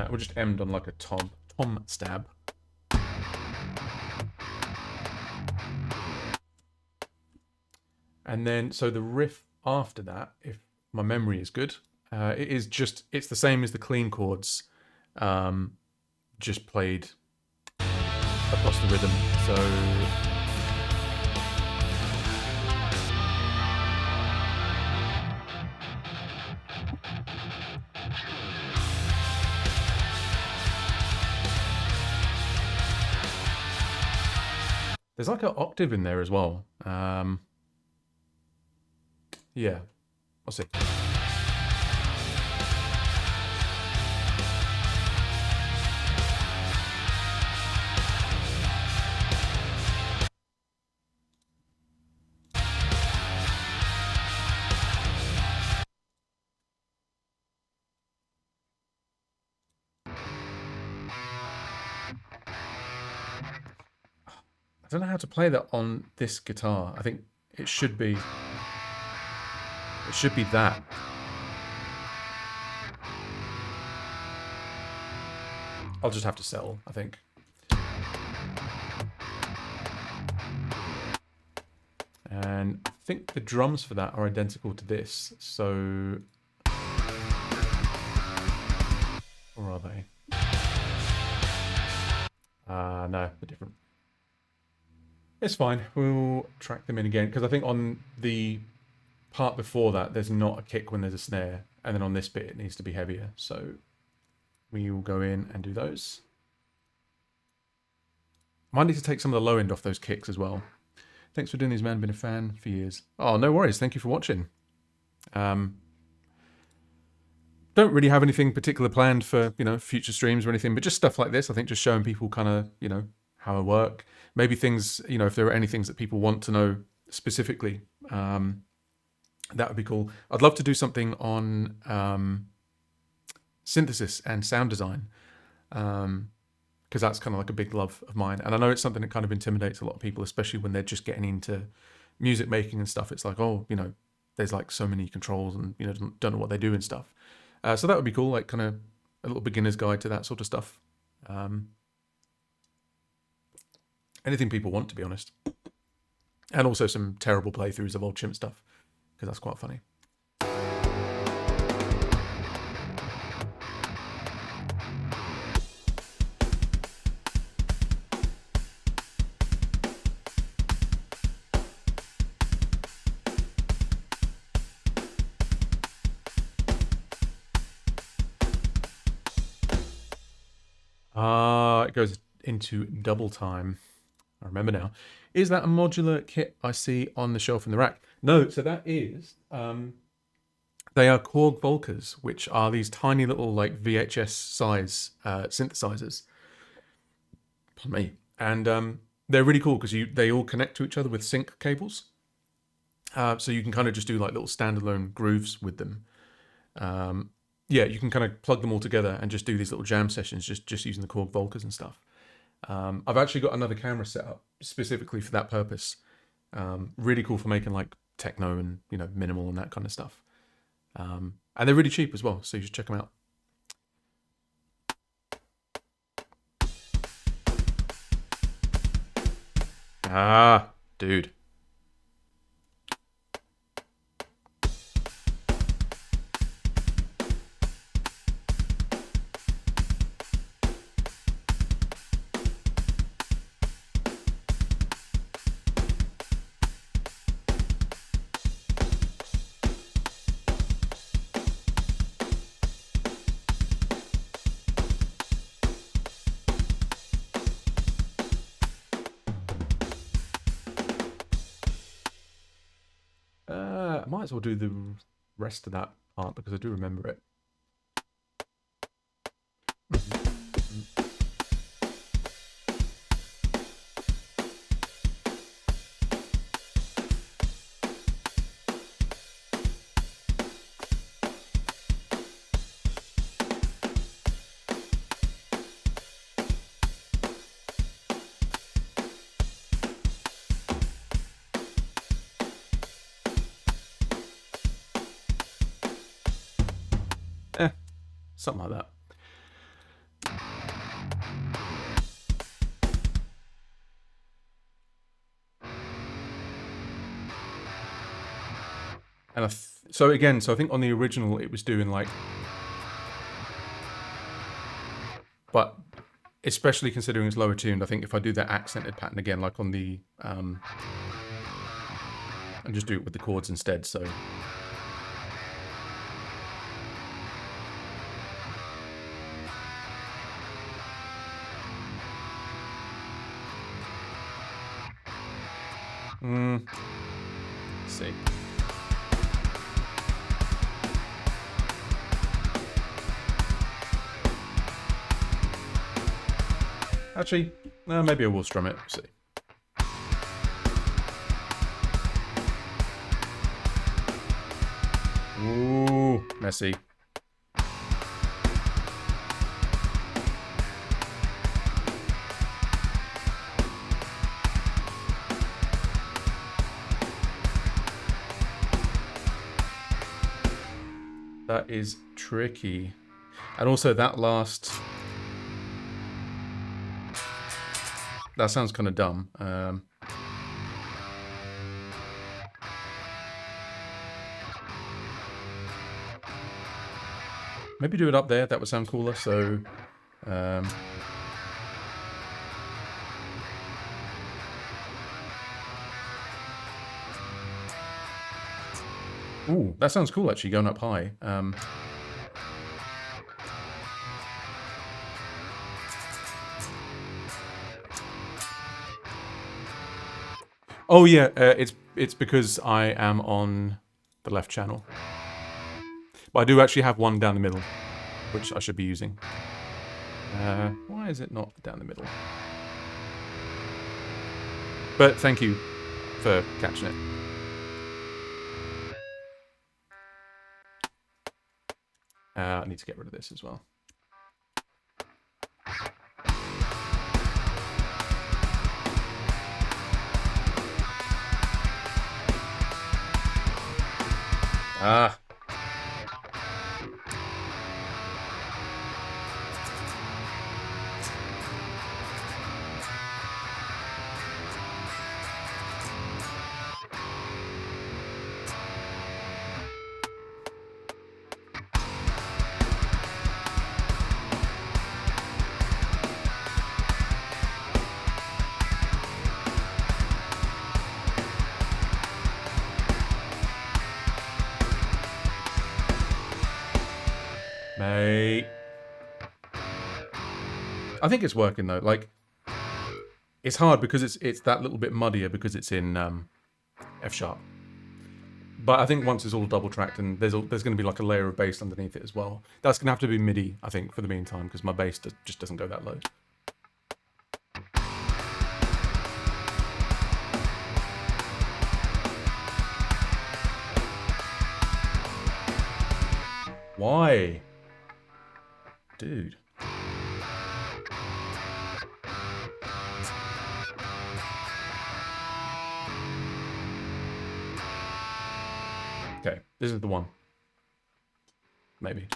[SPEAKER 1] We'll just end on like a tom stab. And then, so the riff after that, if my memory is good, it's the same as the clean chords, just played across the rhythm. So there's like an octave in there as well. Yeah, I'll see. I don't know how to play that on this guitar. I think it should be that. I'll just have to settle, I think. And I think the drums for that are identical to this. So, or are they? No, they're different. It's fine. We'll track them in again because I think on the part before that, there's not a kick when there's a snare, and then on this bit, it needs to be heavier. So we will go in and do those. Might need to take some of the low end off those kicks as well. Thanks for doing these, man. Been a fan for years. Oh, no worries. Thank you for watching. Don't really have anything particular planned for, future streams or anything, but just stuff like this. I think just showing people kind of, how I work. Maybe things, if there are any things that people want to know specifically, that would be cool. I'd love to do something on synthesis and sound design, because that's kind of like a big love of mine. And I know it's something that kind of intimidates a lot of people, especially when they're just getting into music making and stuff. It's like, there's like so many controls and, don't know what they do and stuff. So that would be cool, like kind of a little beginner's guide to that sort of stuff. Anything people want, to be honest. And also some terrible playthroughs of old chimp stuff, because that's quite funny. It goes into double time. I remember now. Is that a modular kit I see on the shelf in the rack? No, so that is, they are Korg Volkers, which are these tiny little like VHS size synthesizers. Pardon me. And they're really cool because they all connect to each other with sync cables. So you can kind of just do like little standalone grooves with them. Yeah, you can kind of plug them all together and just do these little jam sessions just using the Korg Volkers and stuff. I've actually got another camera set up specifically for that purpose. Really cool for making like techno and minimal and that kind of stuff. And they're really cheap as well, so you should check them out. Ah, dude. I might as well do the rest of that part because I do remember it. Something like that. And so I think on the original it was doing like, but especially considering it's lower tuned, I think if I do that accented pattern again, like on the, and just do it with the chords instead, so. Let's see. Actually, maybe I will strum it. We'll see. Ooh, messy. That is tricky. And also that last... That sounds kind of dumb. Maybe do it up there. That would sound cooler. So... Ooh, that sounds cool actually, going up high. Oh yeah, it's because I am on the left channel. But I do actually have one down the middle, which I should be using. Why is it not down the middle? But thank you for catching it. I need to get rid of this as well. Ah. Sweet. I think it's working though. Like, it's hard because it's that little bit muddier because it's in F sharp. But I think once it's all double tracked and there's going to be like a layer of bass underneath it as well. That's going to have to be MIDI, I think, for the meantime, because my bass just doesn't go that low. Why? Dude. Okay, this is the one. Maybe.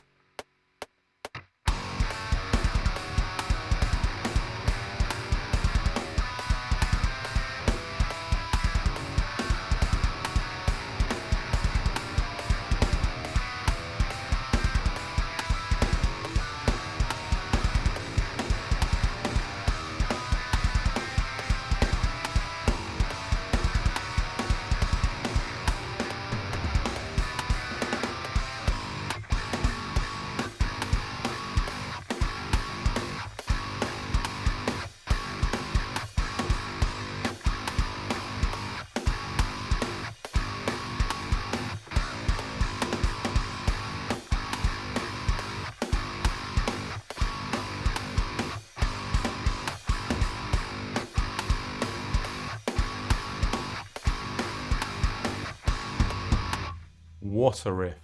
[SPEAKER 1] What a riff.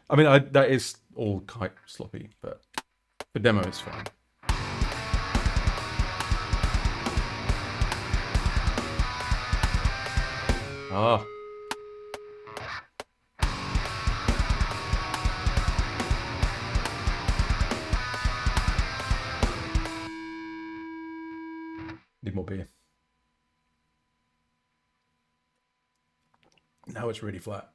[SPEAKER 1] I mean, that is all quite sloppy, but for demo it's fine. Ah. Need more beer. Now it's really flat.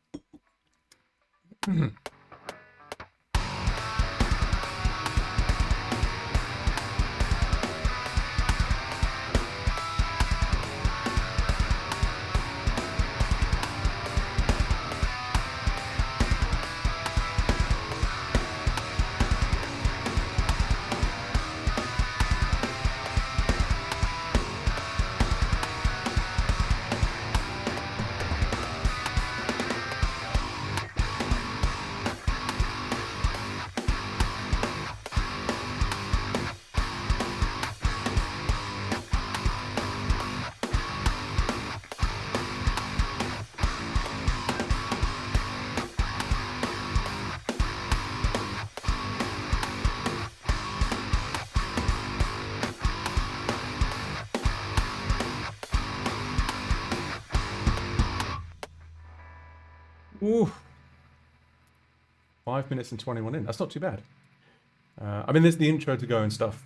[SPEAKER 1] Ooh. 5 minutes and 21 in. That's not too bad. I mean, there's the intro to go and stuff.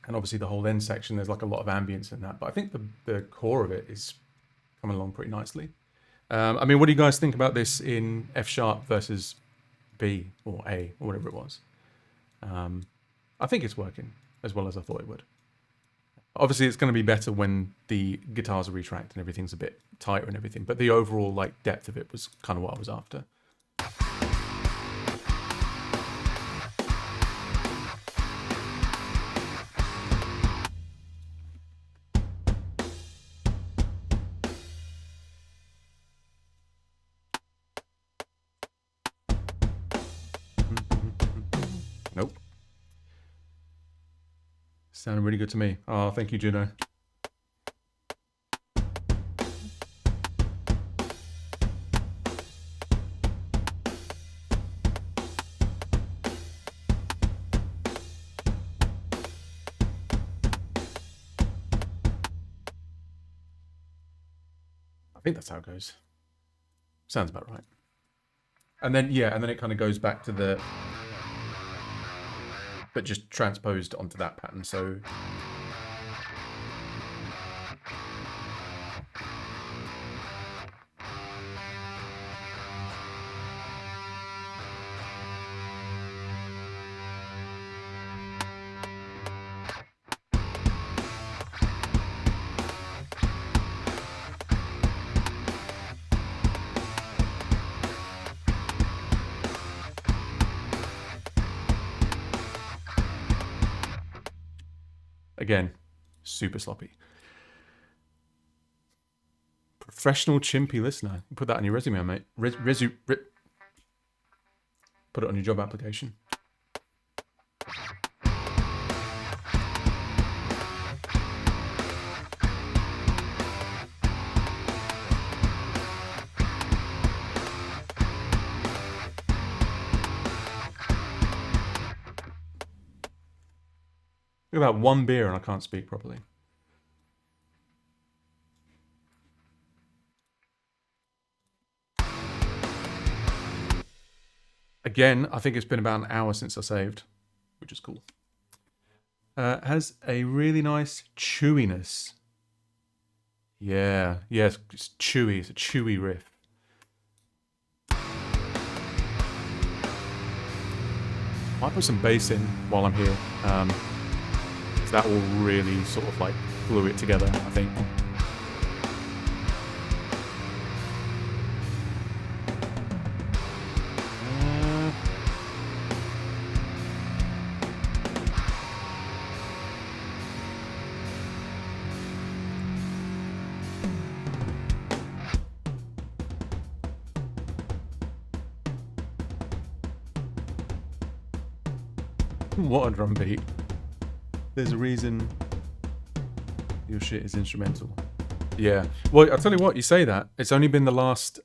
[SPEAKER 1] And obviously the whole end section, there's like a lot of ambience in that. But I think the core of it is coming along pretty nicely. I mean, what do you guys think about this in F sharp versus B or A or whatever it was? I think it's working as well as I thought it would. Obviously, it's going to be better when the guitars are retracked and everything's a bit tighter and everything. But the overall like depth of it was kind of what I was after. Nope. Sounded really good to me. Oh, thank you, Juno. I think that's how it goes. Sounds about right. And then, yeah, and then it kind of goes back to the... but just transposed onto that pattern, so... Again, super sloppy. Professional chimpy listener. Put that on your resume, mate. Put it on your job application. Look at that, one beer and I can't speak properly. Again, I think it's been about an hour since I saved, which is cool. Has a really nice chewiness. Yeah, it's chewy. It's a chewy riff. Might put some bass in while I'm here. That will really sort of like glue it together, I think. What a drum beat. There's a reason your shit is instrumental. Yeah. Well, I'll tell you what, you say that. It's only been the last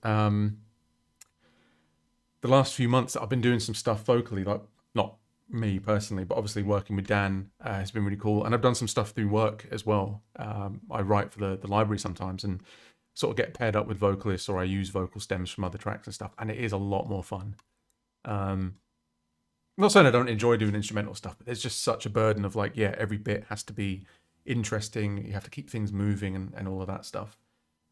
[SPEAKER 1] few months that I've been doing some stuff vocally, like not me personally, but obviously working with Dan has been really cool. And I've done some stuff through work as well. I write for the library sometimes and sort of get paired up with vocalists, or I use vocal stems from other tracks and stuff. And it is a lot more fun. I'm not saying I don't enjoy doing instrumental stuff, but there's just such a burden of like, yeah, every bit has to be interesting. You have to keep things moving and all of that stuff.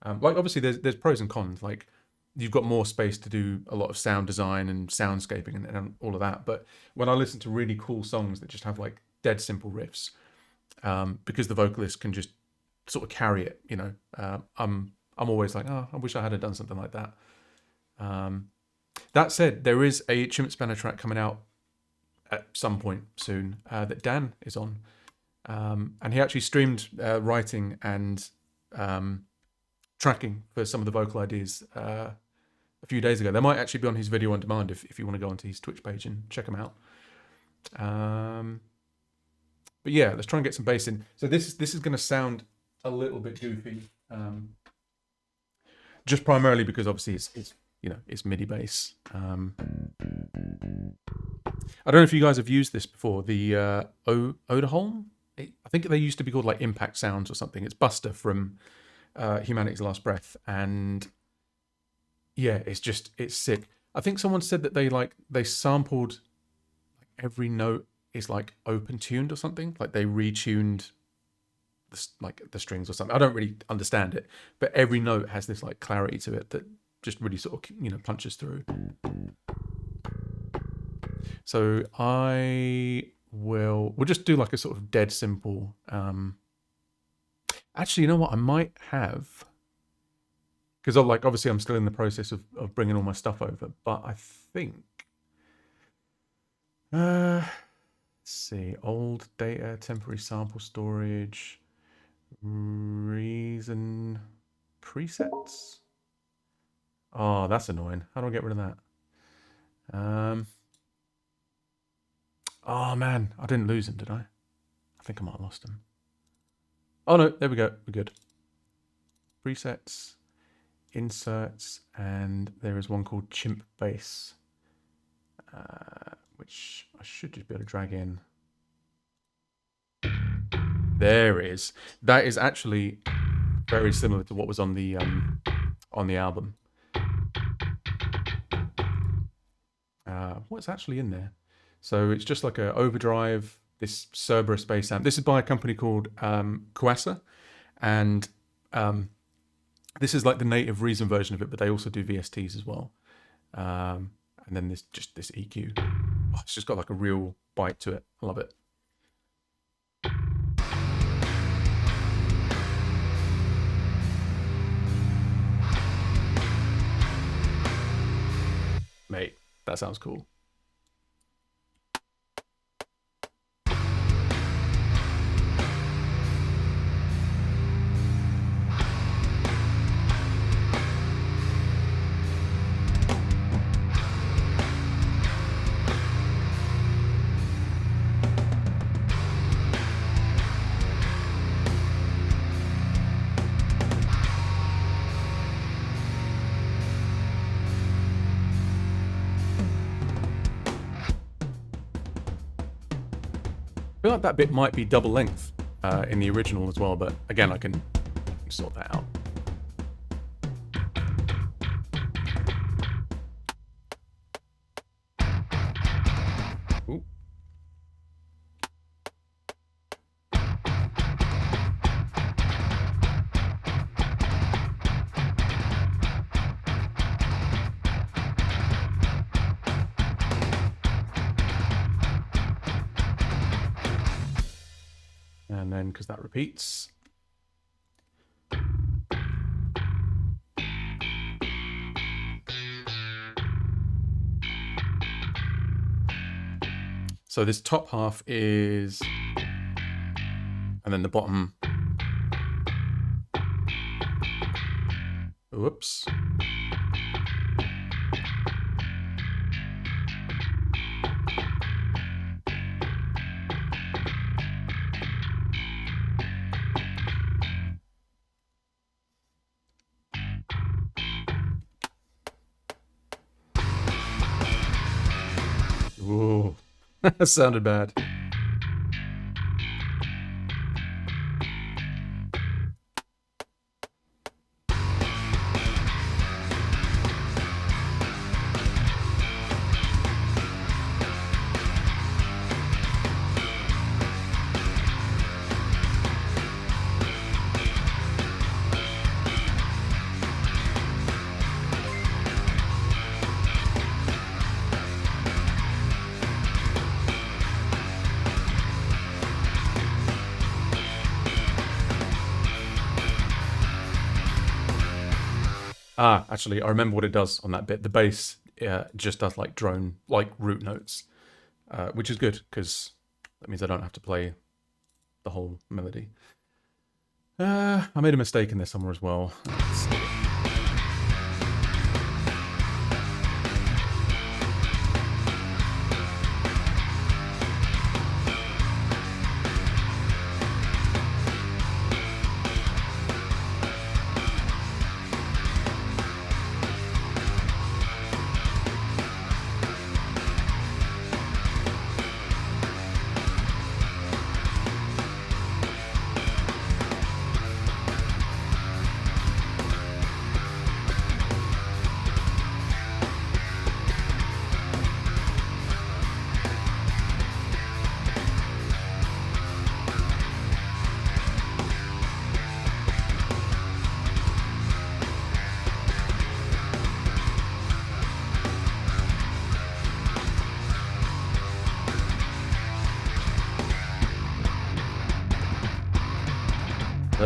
[SPEAKER 1] Like obviously there's pros and cons. Like you've got more space to do a lot of sound design and soundscaping and all of that. But when I listen to really cool songs that just have like dead simple riffs, because the vocalist can just sort of carry it, you know, I'm always like, oh, I wish I had done something like that. That said, there is a Chimp Spanner track coming out at some point soon that Dan is on, and he actually streamed writing and tracking for some of the vocal ideas a few days ago. They might actually be on his video on demand if you want to go onto his Twitch page and check them out. But yeah, let's try and get some bass in. So this is going to sound a little bit goofy, just primarily because obviously it's MIDI bass. I don't know if you guys have used this before. The Oderholm. I think they used to be called like Impact Sounds or something. It's Buster from Humanity's Last Breath, and yeah, it's sick. I think someone said that they sampled every note is like open tuned or something. Like they retuned the strings or something. I don't really understand it, but every note has this like clarity to it that just really sort of punches through. So we'll just do like a sort of dead simple. Actually, you know what? I might have, because obviously I'm still in the process of bringing all my stuff over, but I think let's see, old data, temporary sample storage, reason presets. Oh, that's annoying. How do I get rid of that? Oh man, I didn't lose him, did I? I think I might have lost him. Oh no, there we go. We're good. Presets, inserts, and there is one called Chimp Bass, which I should just be able to drag in. There it is. That is actually very similar to what was on the album. What's actually in there? So it's just like a overdrive, this Cerberus bass amp. This is by a company called Kuasa, and this is like the native Reason version of it, but they also do VSTs as well. And then this EQ. Oh, it's just got like a real bite to it. I love it. Mate, that sounds cool. feel like that bit might be double length in the original as well, but again, I can sort that out. Ooh. And then, because that repeats. So this top half is, and then the bottom. Whoops. Ooh, that sounded bad. Ah, actually, I remember what it does on that bit. The bass just does like drone, like root notes, which is good because that means I don't have to play the whole melody. I made a mistake in this somewhere as well.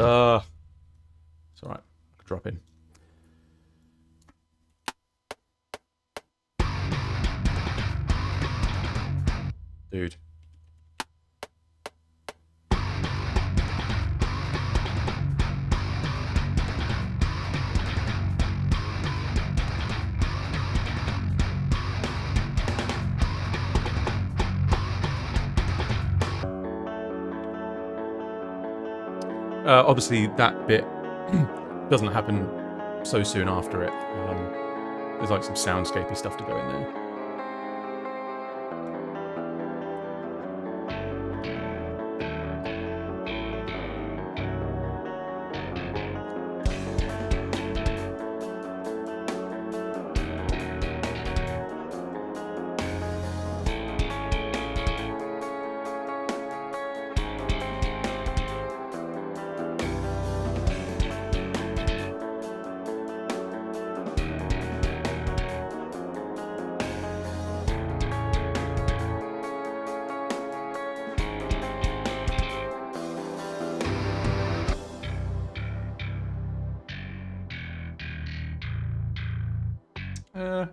[SPEAKER 1] It's alright. I can drop in. Dude. Obviously, that bit doesn't happen so soon after it. There's like some soundscapey stuff to go in there.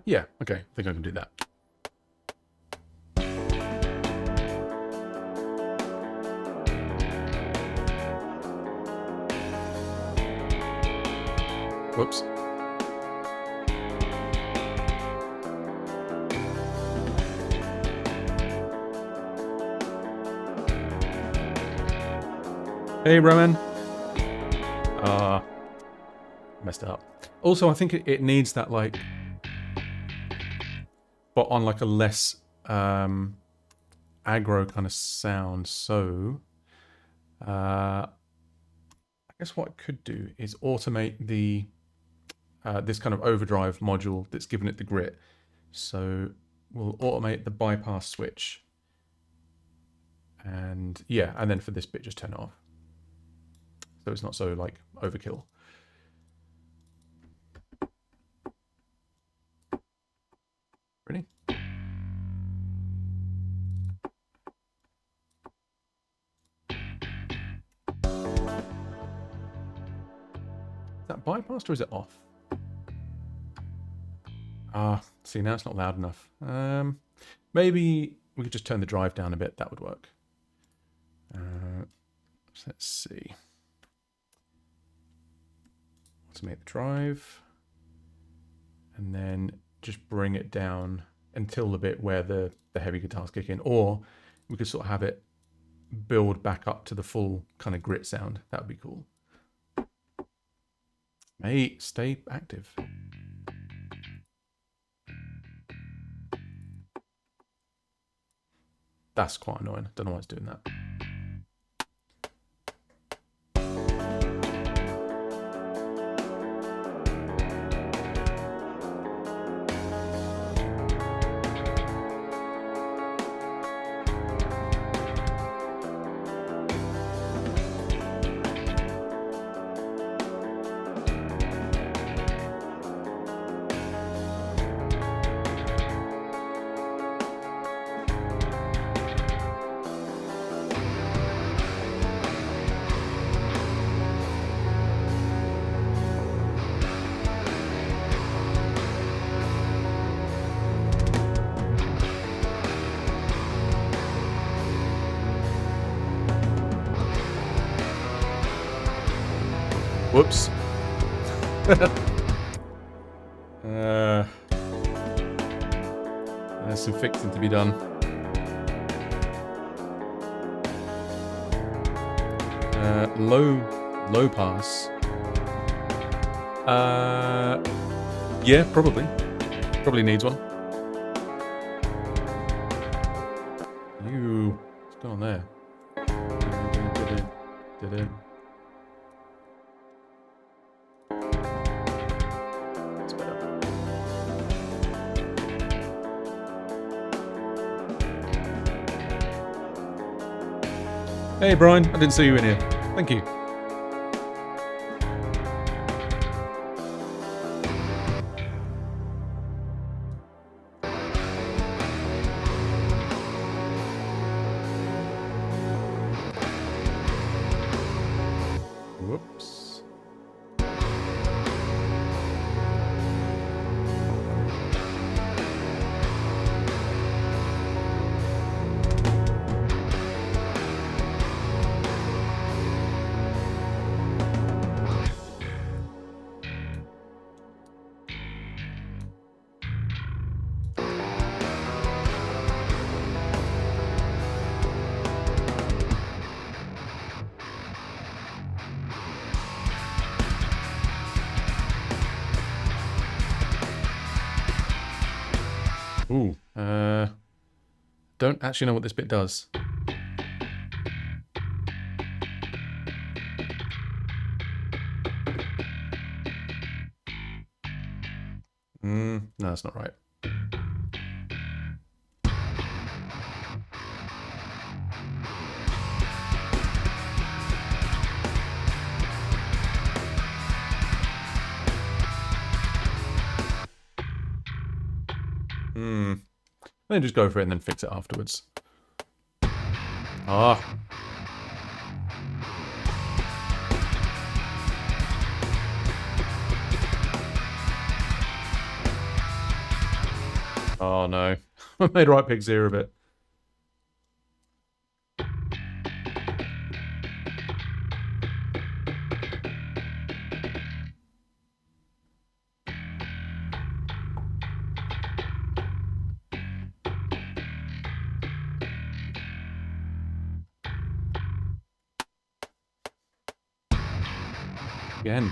[SPEAKER 1] Yeah, okay, I think I can do that. Whoops. Hey, Roman. Messed it up. Also, I think it needs that, like, but on like a less aggro kind of sound. So I guess what I could do is automate the this kind of overdrive module that's given it the grit. So we'll automate the bypass switch. And yeah, and then for this bit, just turn it off. So it's not so like overkill. Ready? Is that bypassed or is it off? Ah, see, now it's not loud enough. Maybe we could just turn the drive down a bit. That would work. So let's see. Automate the drive. And then just bring it down until the bit where the heavy guitars kick in. Or we could sort of have it build back up to the full kind of grit sound. That would be cool. Mate, stay active. That's quite annoying. Don't know why it's doing that. Whoops. There's some fixing to be done. Low pass. Yeah, probably. Probably needs one. What's going on there? That's better. Hey Brian, I didn't see you in here. Thank you. Whoops. Ooh, don't actually know what this bit does. No, that's not right. Then just go for it and then fix it afterwards. Ah. Oh no. I made right pick zero a bit. Again.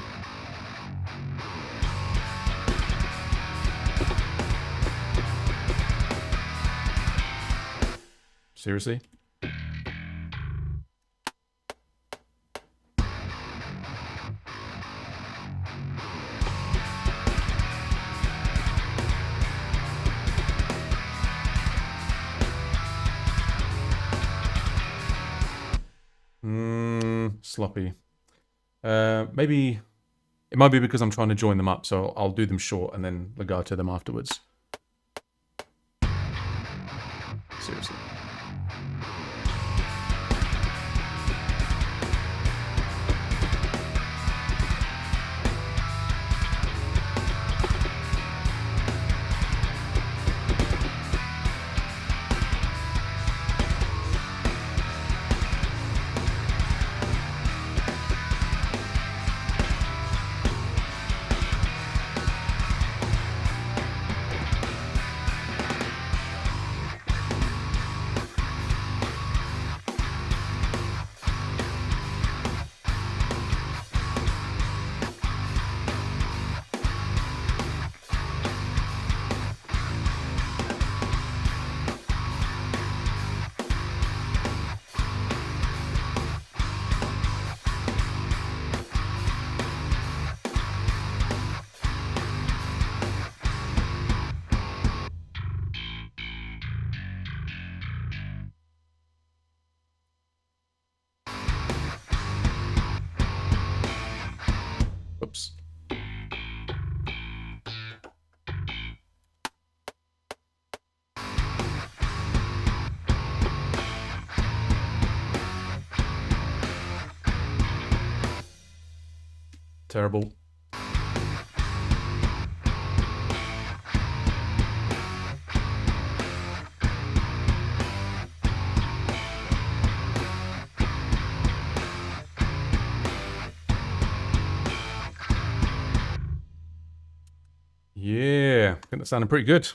[SPEAKER 1] Seriously? Sloppy. Maybe it might be because I'm trying to join them up, so I'll do them short and then legato them afterwards. Seriously. Oops. Terrible. Yeah, I think that sounded pretty good.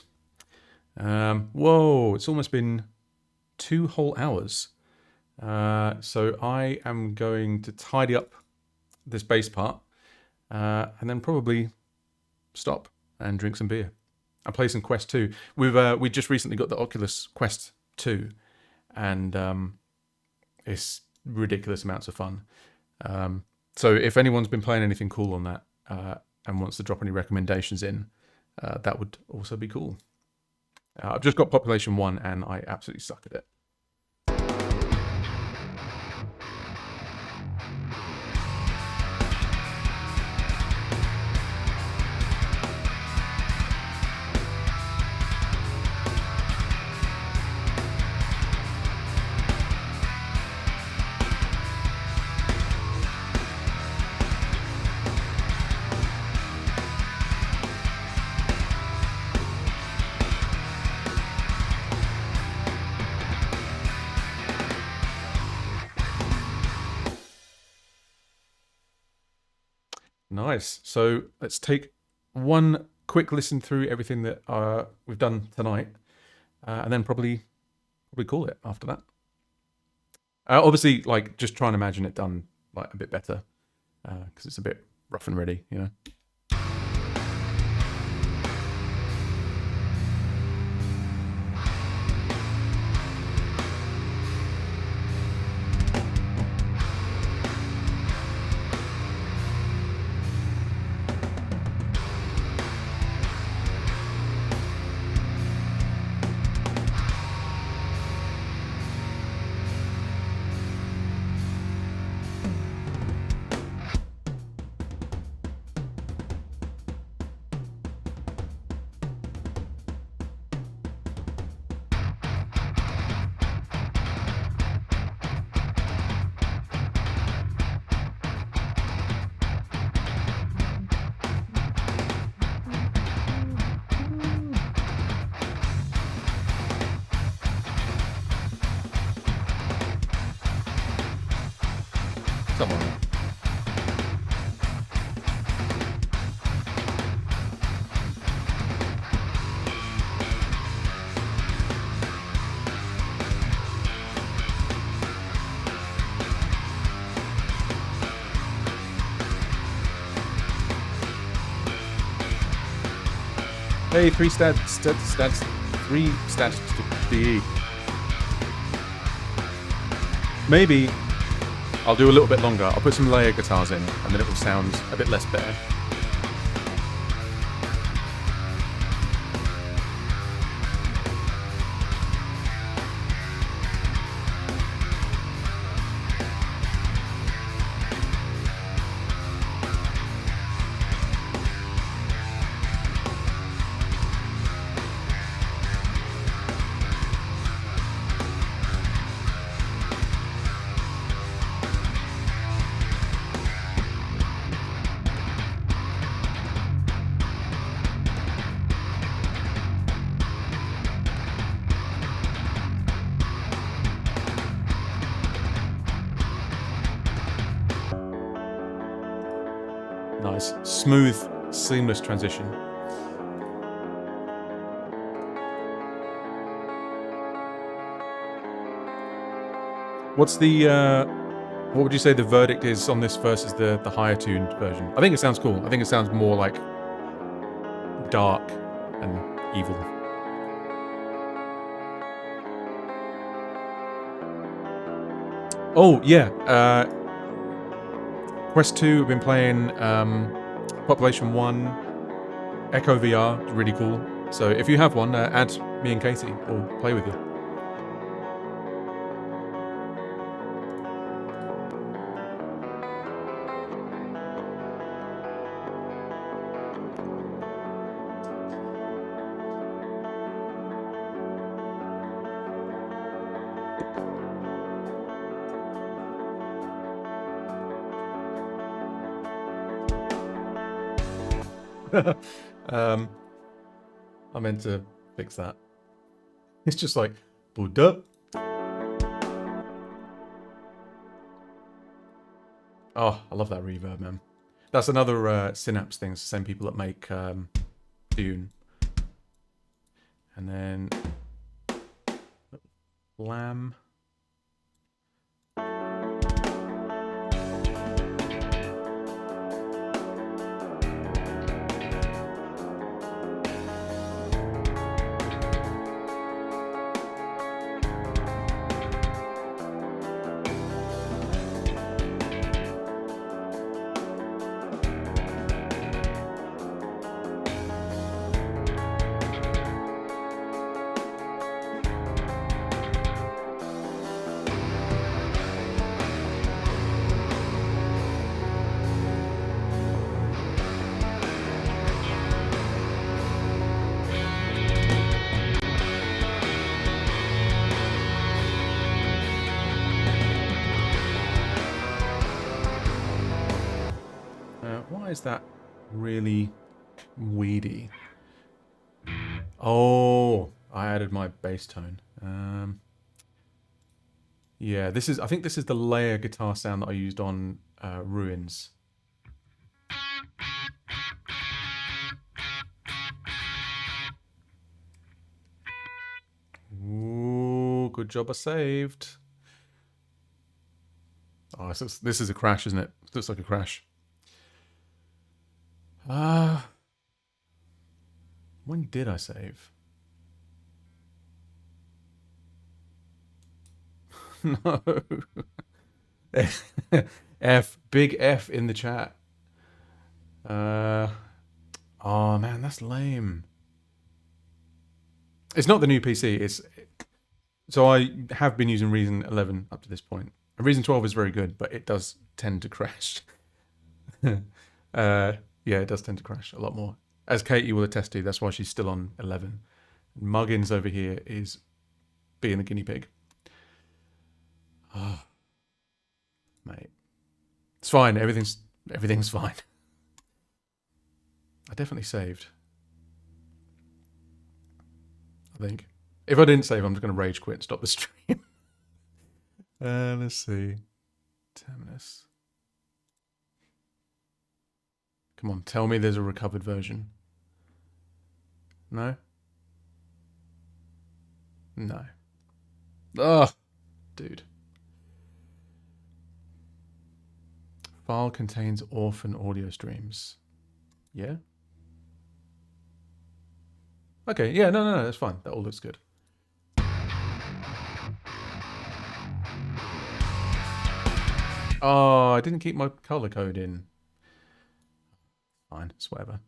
[SPEAKER 1] Whoa, it's almost been 2 whole hours. So I am going to tidy up this bass part and then probably stop and drink some beer. I'll play some Quest 2. We just recently got the Oculus Quest 2 and it's ridiculous amounts of fun. So if anyone's been playing anything cool on that and wants to drop any recommendations in, that would also be cool. I've just got Population 1 and I absolutely suck at it. Nice. So let's take one quick listen through everything that we've done tonight, and then probably call it after that. Obviously, like just try and imagine it done like a bit better, because it's a bit rough and ready, you know. Come on. Hey, 3 stats to be. Maybe I'll do a little bit longer. I'll put some layer guitars in, and then it will sound a bit less bare. Nice. Smooth, seamless transition. What's the, what would you say the verdict is on this versus the higher tuned version? I think it sounds cool. I think it sounds more like dark and evil. Oh, yeah. Quest 2, we've been playing Population 1, Echo VR, it's really cool. So if you have one, add me and Katie, or play with you. I meant to fix that. It's just like, Buddha. Oh, I love that reverb, man. That's another Synapse thing. It's the same people that make Dune. And then Lamb. Why is that really weedy? Oh, I added my bass tone. Yeah, this is. I think this is the layer guitar sound that I used on Ruins. Ooh, good job I saved. Oh, this is a crash, isn't it? It looks like a crash. When did I save? No. F, big F in the chat. Oh man, that's lame. It's not the new PC. So I have been using Reason 11 up to this point. Reason 12 is very good, but it does tend to crash. Yeah, it does tend to crash a lot more. As Katie will attest to, that's why she's still on 11. Muggins over here is being the guinea pig. Oh, mate. It's fine. Everything's fine. I definitely saved. I think. If I didn't save, I'm just going to rage quit and stop the stream. Let's see. Terminus. Come on, tell me there's a recovered version. No? No. Ugh, dude. File contains orphan audio streams. Yeah? Okay, yeah, no, that's fine. That all looks good. Oh, I didn't keep my color code in. Fine, it's whatever.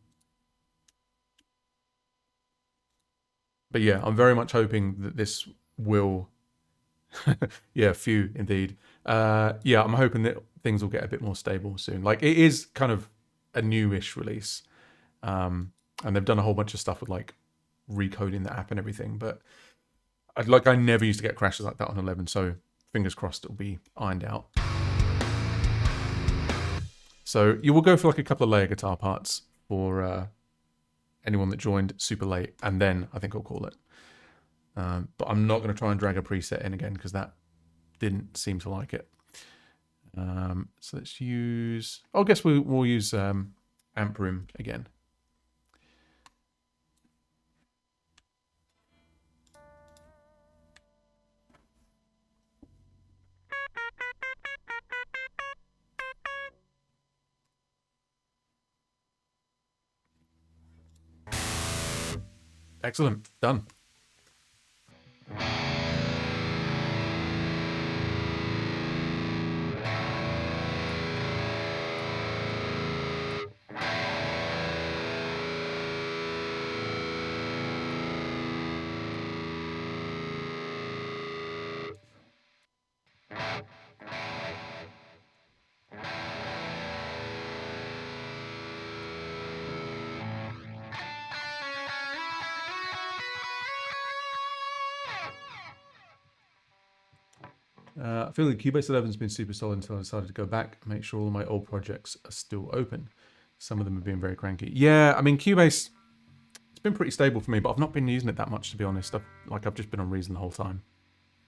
[SPEAKER 1] But yeah, I'm very much hoping that this will. Yeah, few indeed. Yeah, I'm hoping that things will get a bit more stable soon. Like it is kind of a newish release, and they've done a whole bunch of stuff with like recoding the app and everything. But I never used to get crashes like that on 11, so fingers crossed it'll be ironed out. So you will go for like a couple of layer guitar parts for anyone that joined super late, and then I think I'll call it. But I'm not going to try and drag a preset in again because that didn't seem to like it. So let's use. I guess we'll use amp room again. Excellent, done. I feel like Cubase 11's been super solid until I decided to go back and make sure all of my old projects are still open. Some of them have been very cranky. Yeah, I mean, Cubase, it's been pretty stable for me, but I've not been using it that much, to be honest. I've just been on Reason the whole time.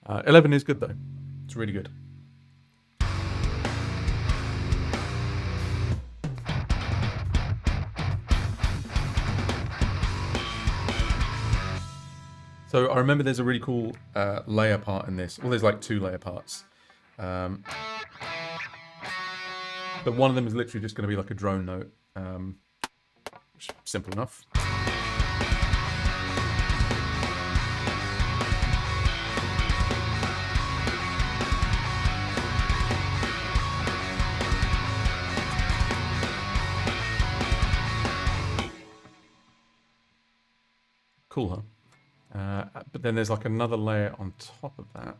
[SPEAKER 1] 11 is good, though. It's really good. So I remember there's a really cool layer part in this. Well, there's like 2 layer parts. But one of them is literally just going to be like a drone note. Which is simple enough. Cool, huh? But then there's like another layer on top of that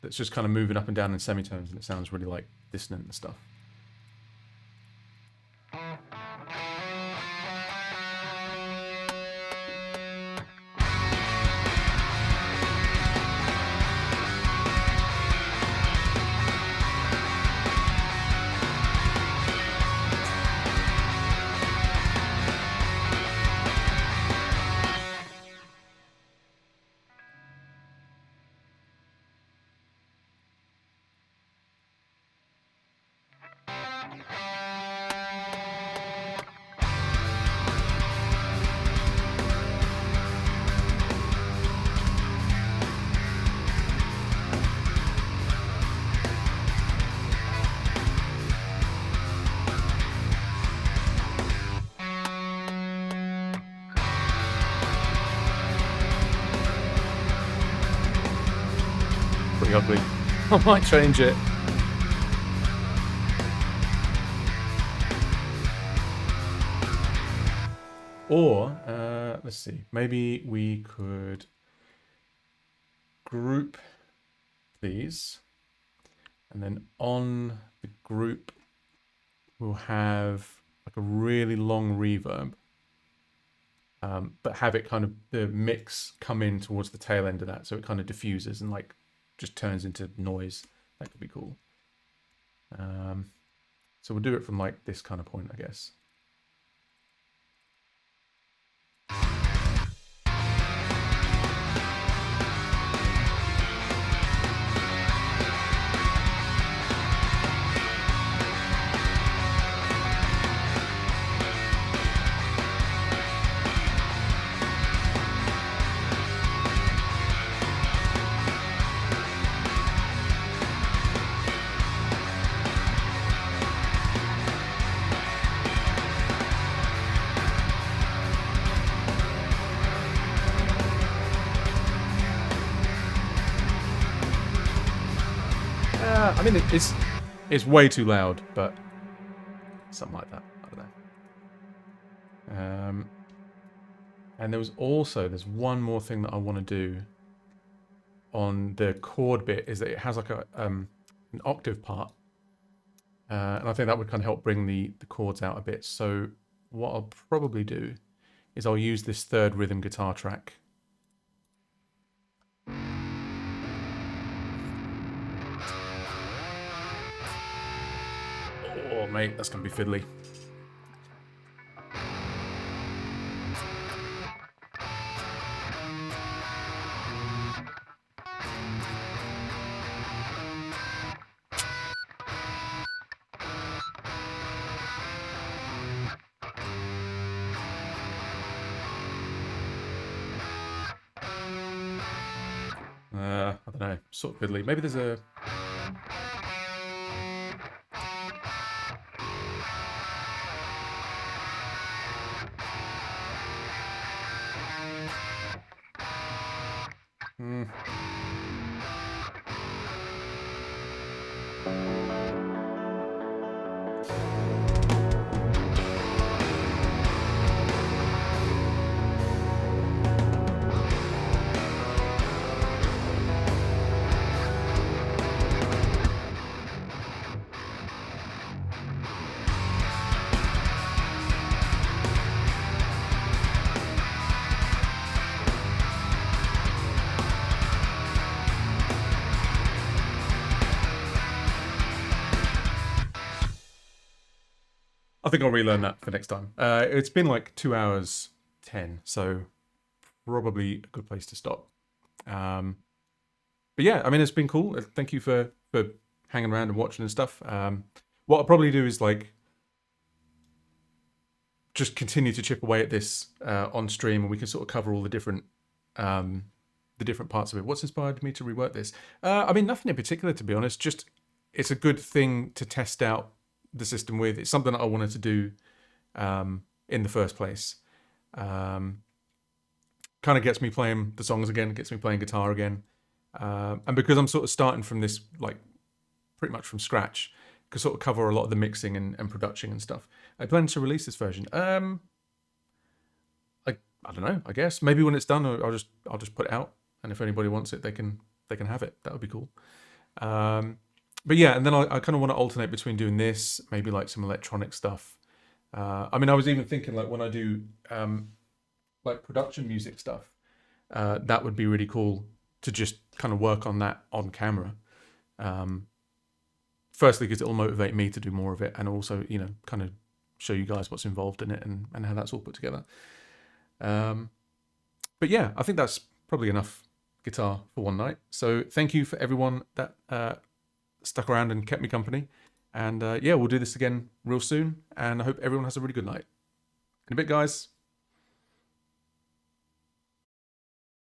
[SPEAKER 1] that's just kind of moving up and down in semitones, and it sounds really like dissonant and stuff. Pretty ugly. I might change it. Or, let's see, maybe we could group these, and then on the group, we'll have like a really long reverb, but have it kind of, the mix come in towards the tail end of that, so it kind of diffuses and like just turns into noise. That could be cool. So we'll do it from like this kind of point, I guess. I mean, it's way too loud, but something like that. I don't know. And there's one more thing that I want to do on the chord bit, is that it has like an octave part. And I think that would kind of help bring the chords out a bit. So what I'll probably do is I'll use this third rhythm guitar track. Oh, mate, that's going to be fiddly. I don't know, sort of fiddly. Maybe there's a... I think I'll relearn that for next time. It's been like 2 hours 10, so probably a good place to stop. But yeah, I mean, it's been cool. Thank you for hanging around and watching and stuff. What I'll probably do is like just continue to chip away at this on stream, and we can sort of cover all the different parts of it. What's inspired me to rework this? I mean, nothing in particular, to be honest. Just it's a good thing to test out the system with. It's something that I wanted to do in the first place. Kind of gets me playing the songs again, gets me playing guitar again. And because I'm sort of starting from this, like, pretty much from scratch, can sort of cover a lot of the mixing and production and stuff. I plan to release this version. I don't know. I guess maybe when it's done, I'll just put it out, and if anybody wants it, they can have it. That would be cool. But yeah, and then I kind of want to alternate between doing this, maybe like some electronic stuff. I mean, I was even thinking like when I do like production music stuff, that would be really cool to just kind of work on that on camera. Firstly, because it'll motivate me to do more of it, and also, you know, kind of show you guys what's involved in it and how that's all put together. But yeah, I think that's probably enough guitar for one night. So thank you for everyone that stuck around and kept me company. And yeah, we'll do this again real soon. And I hope everyone has a really good night. In a bit, guys.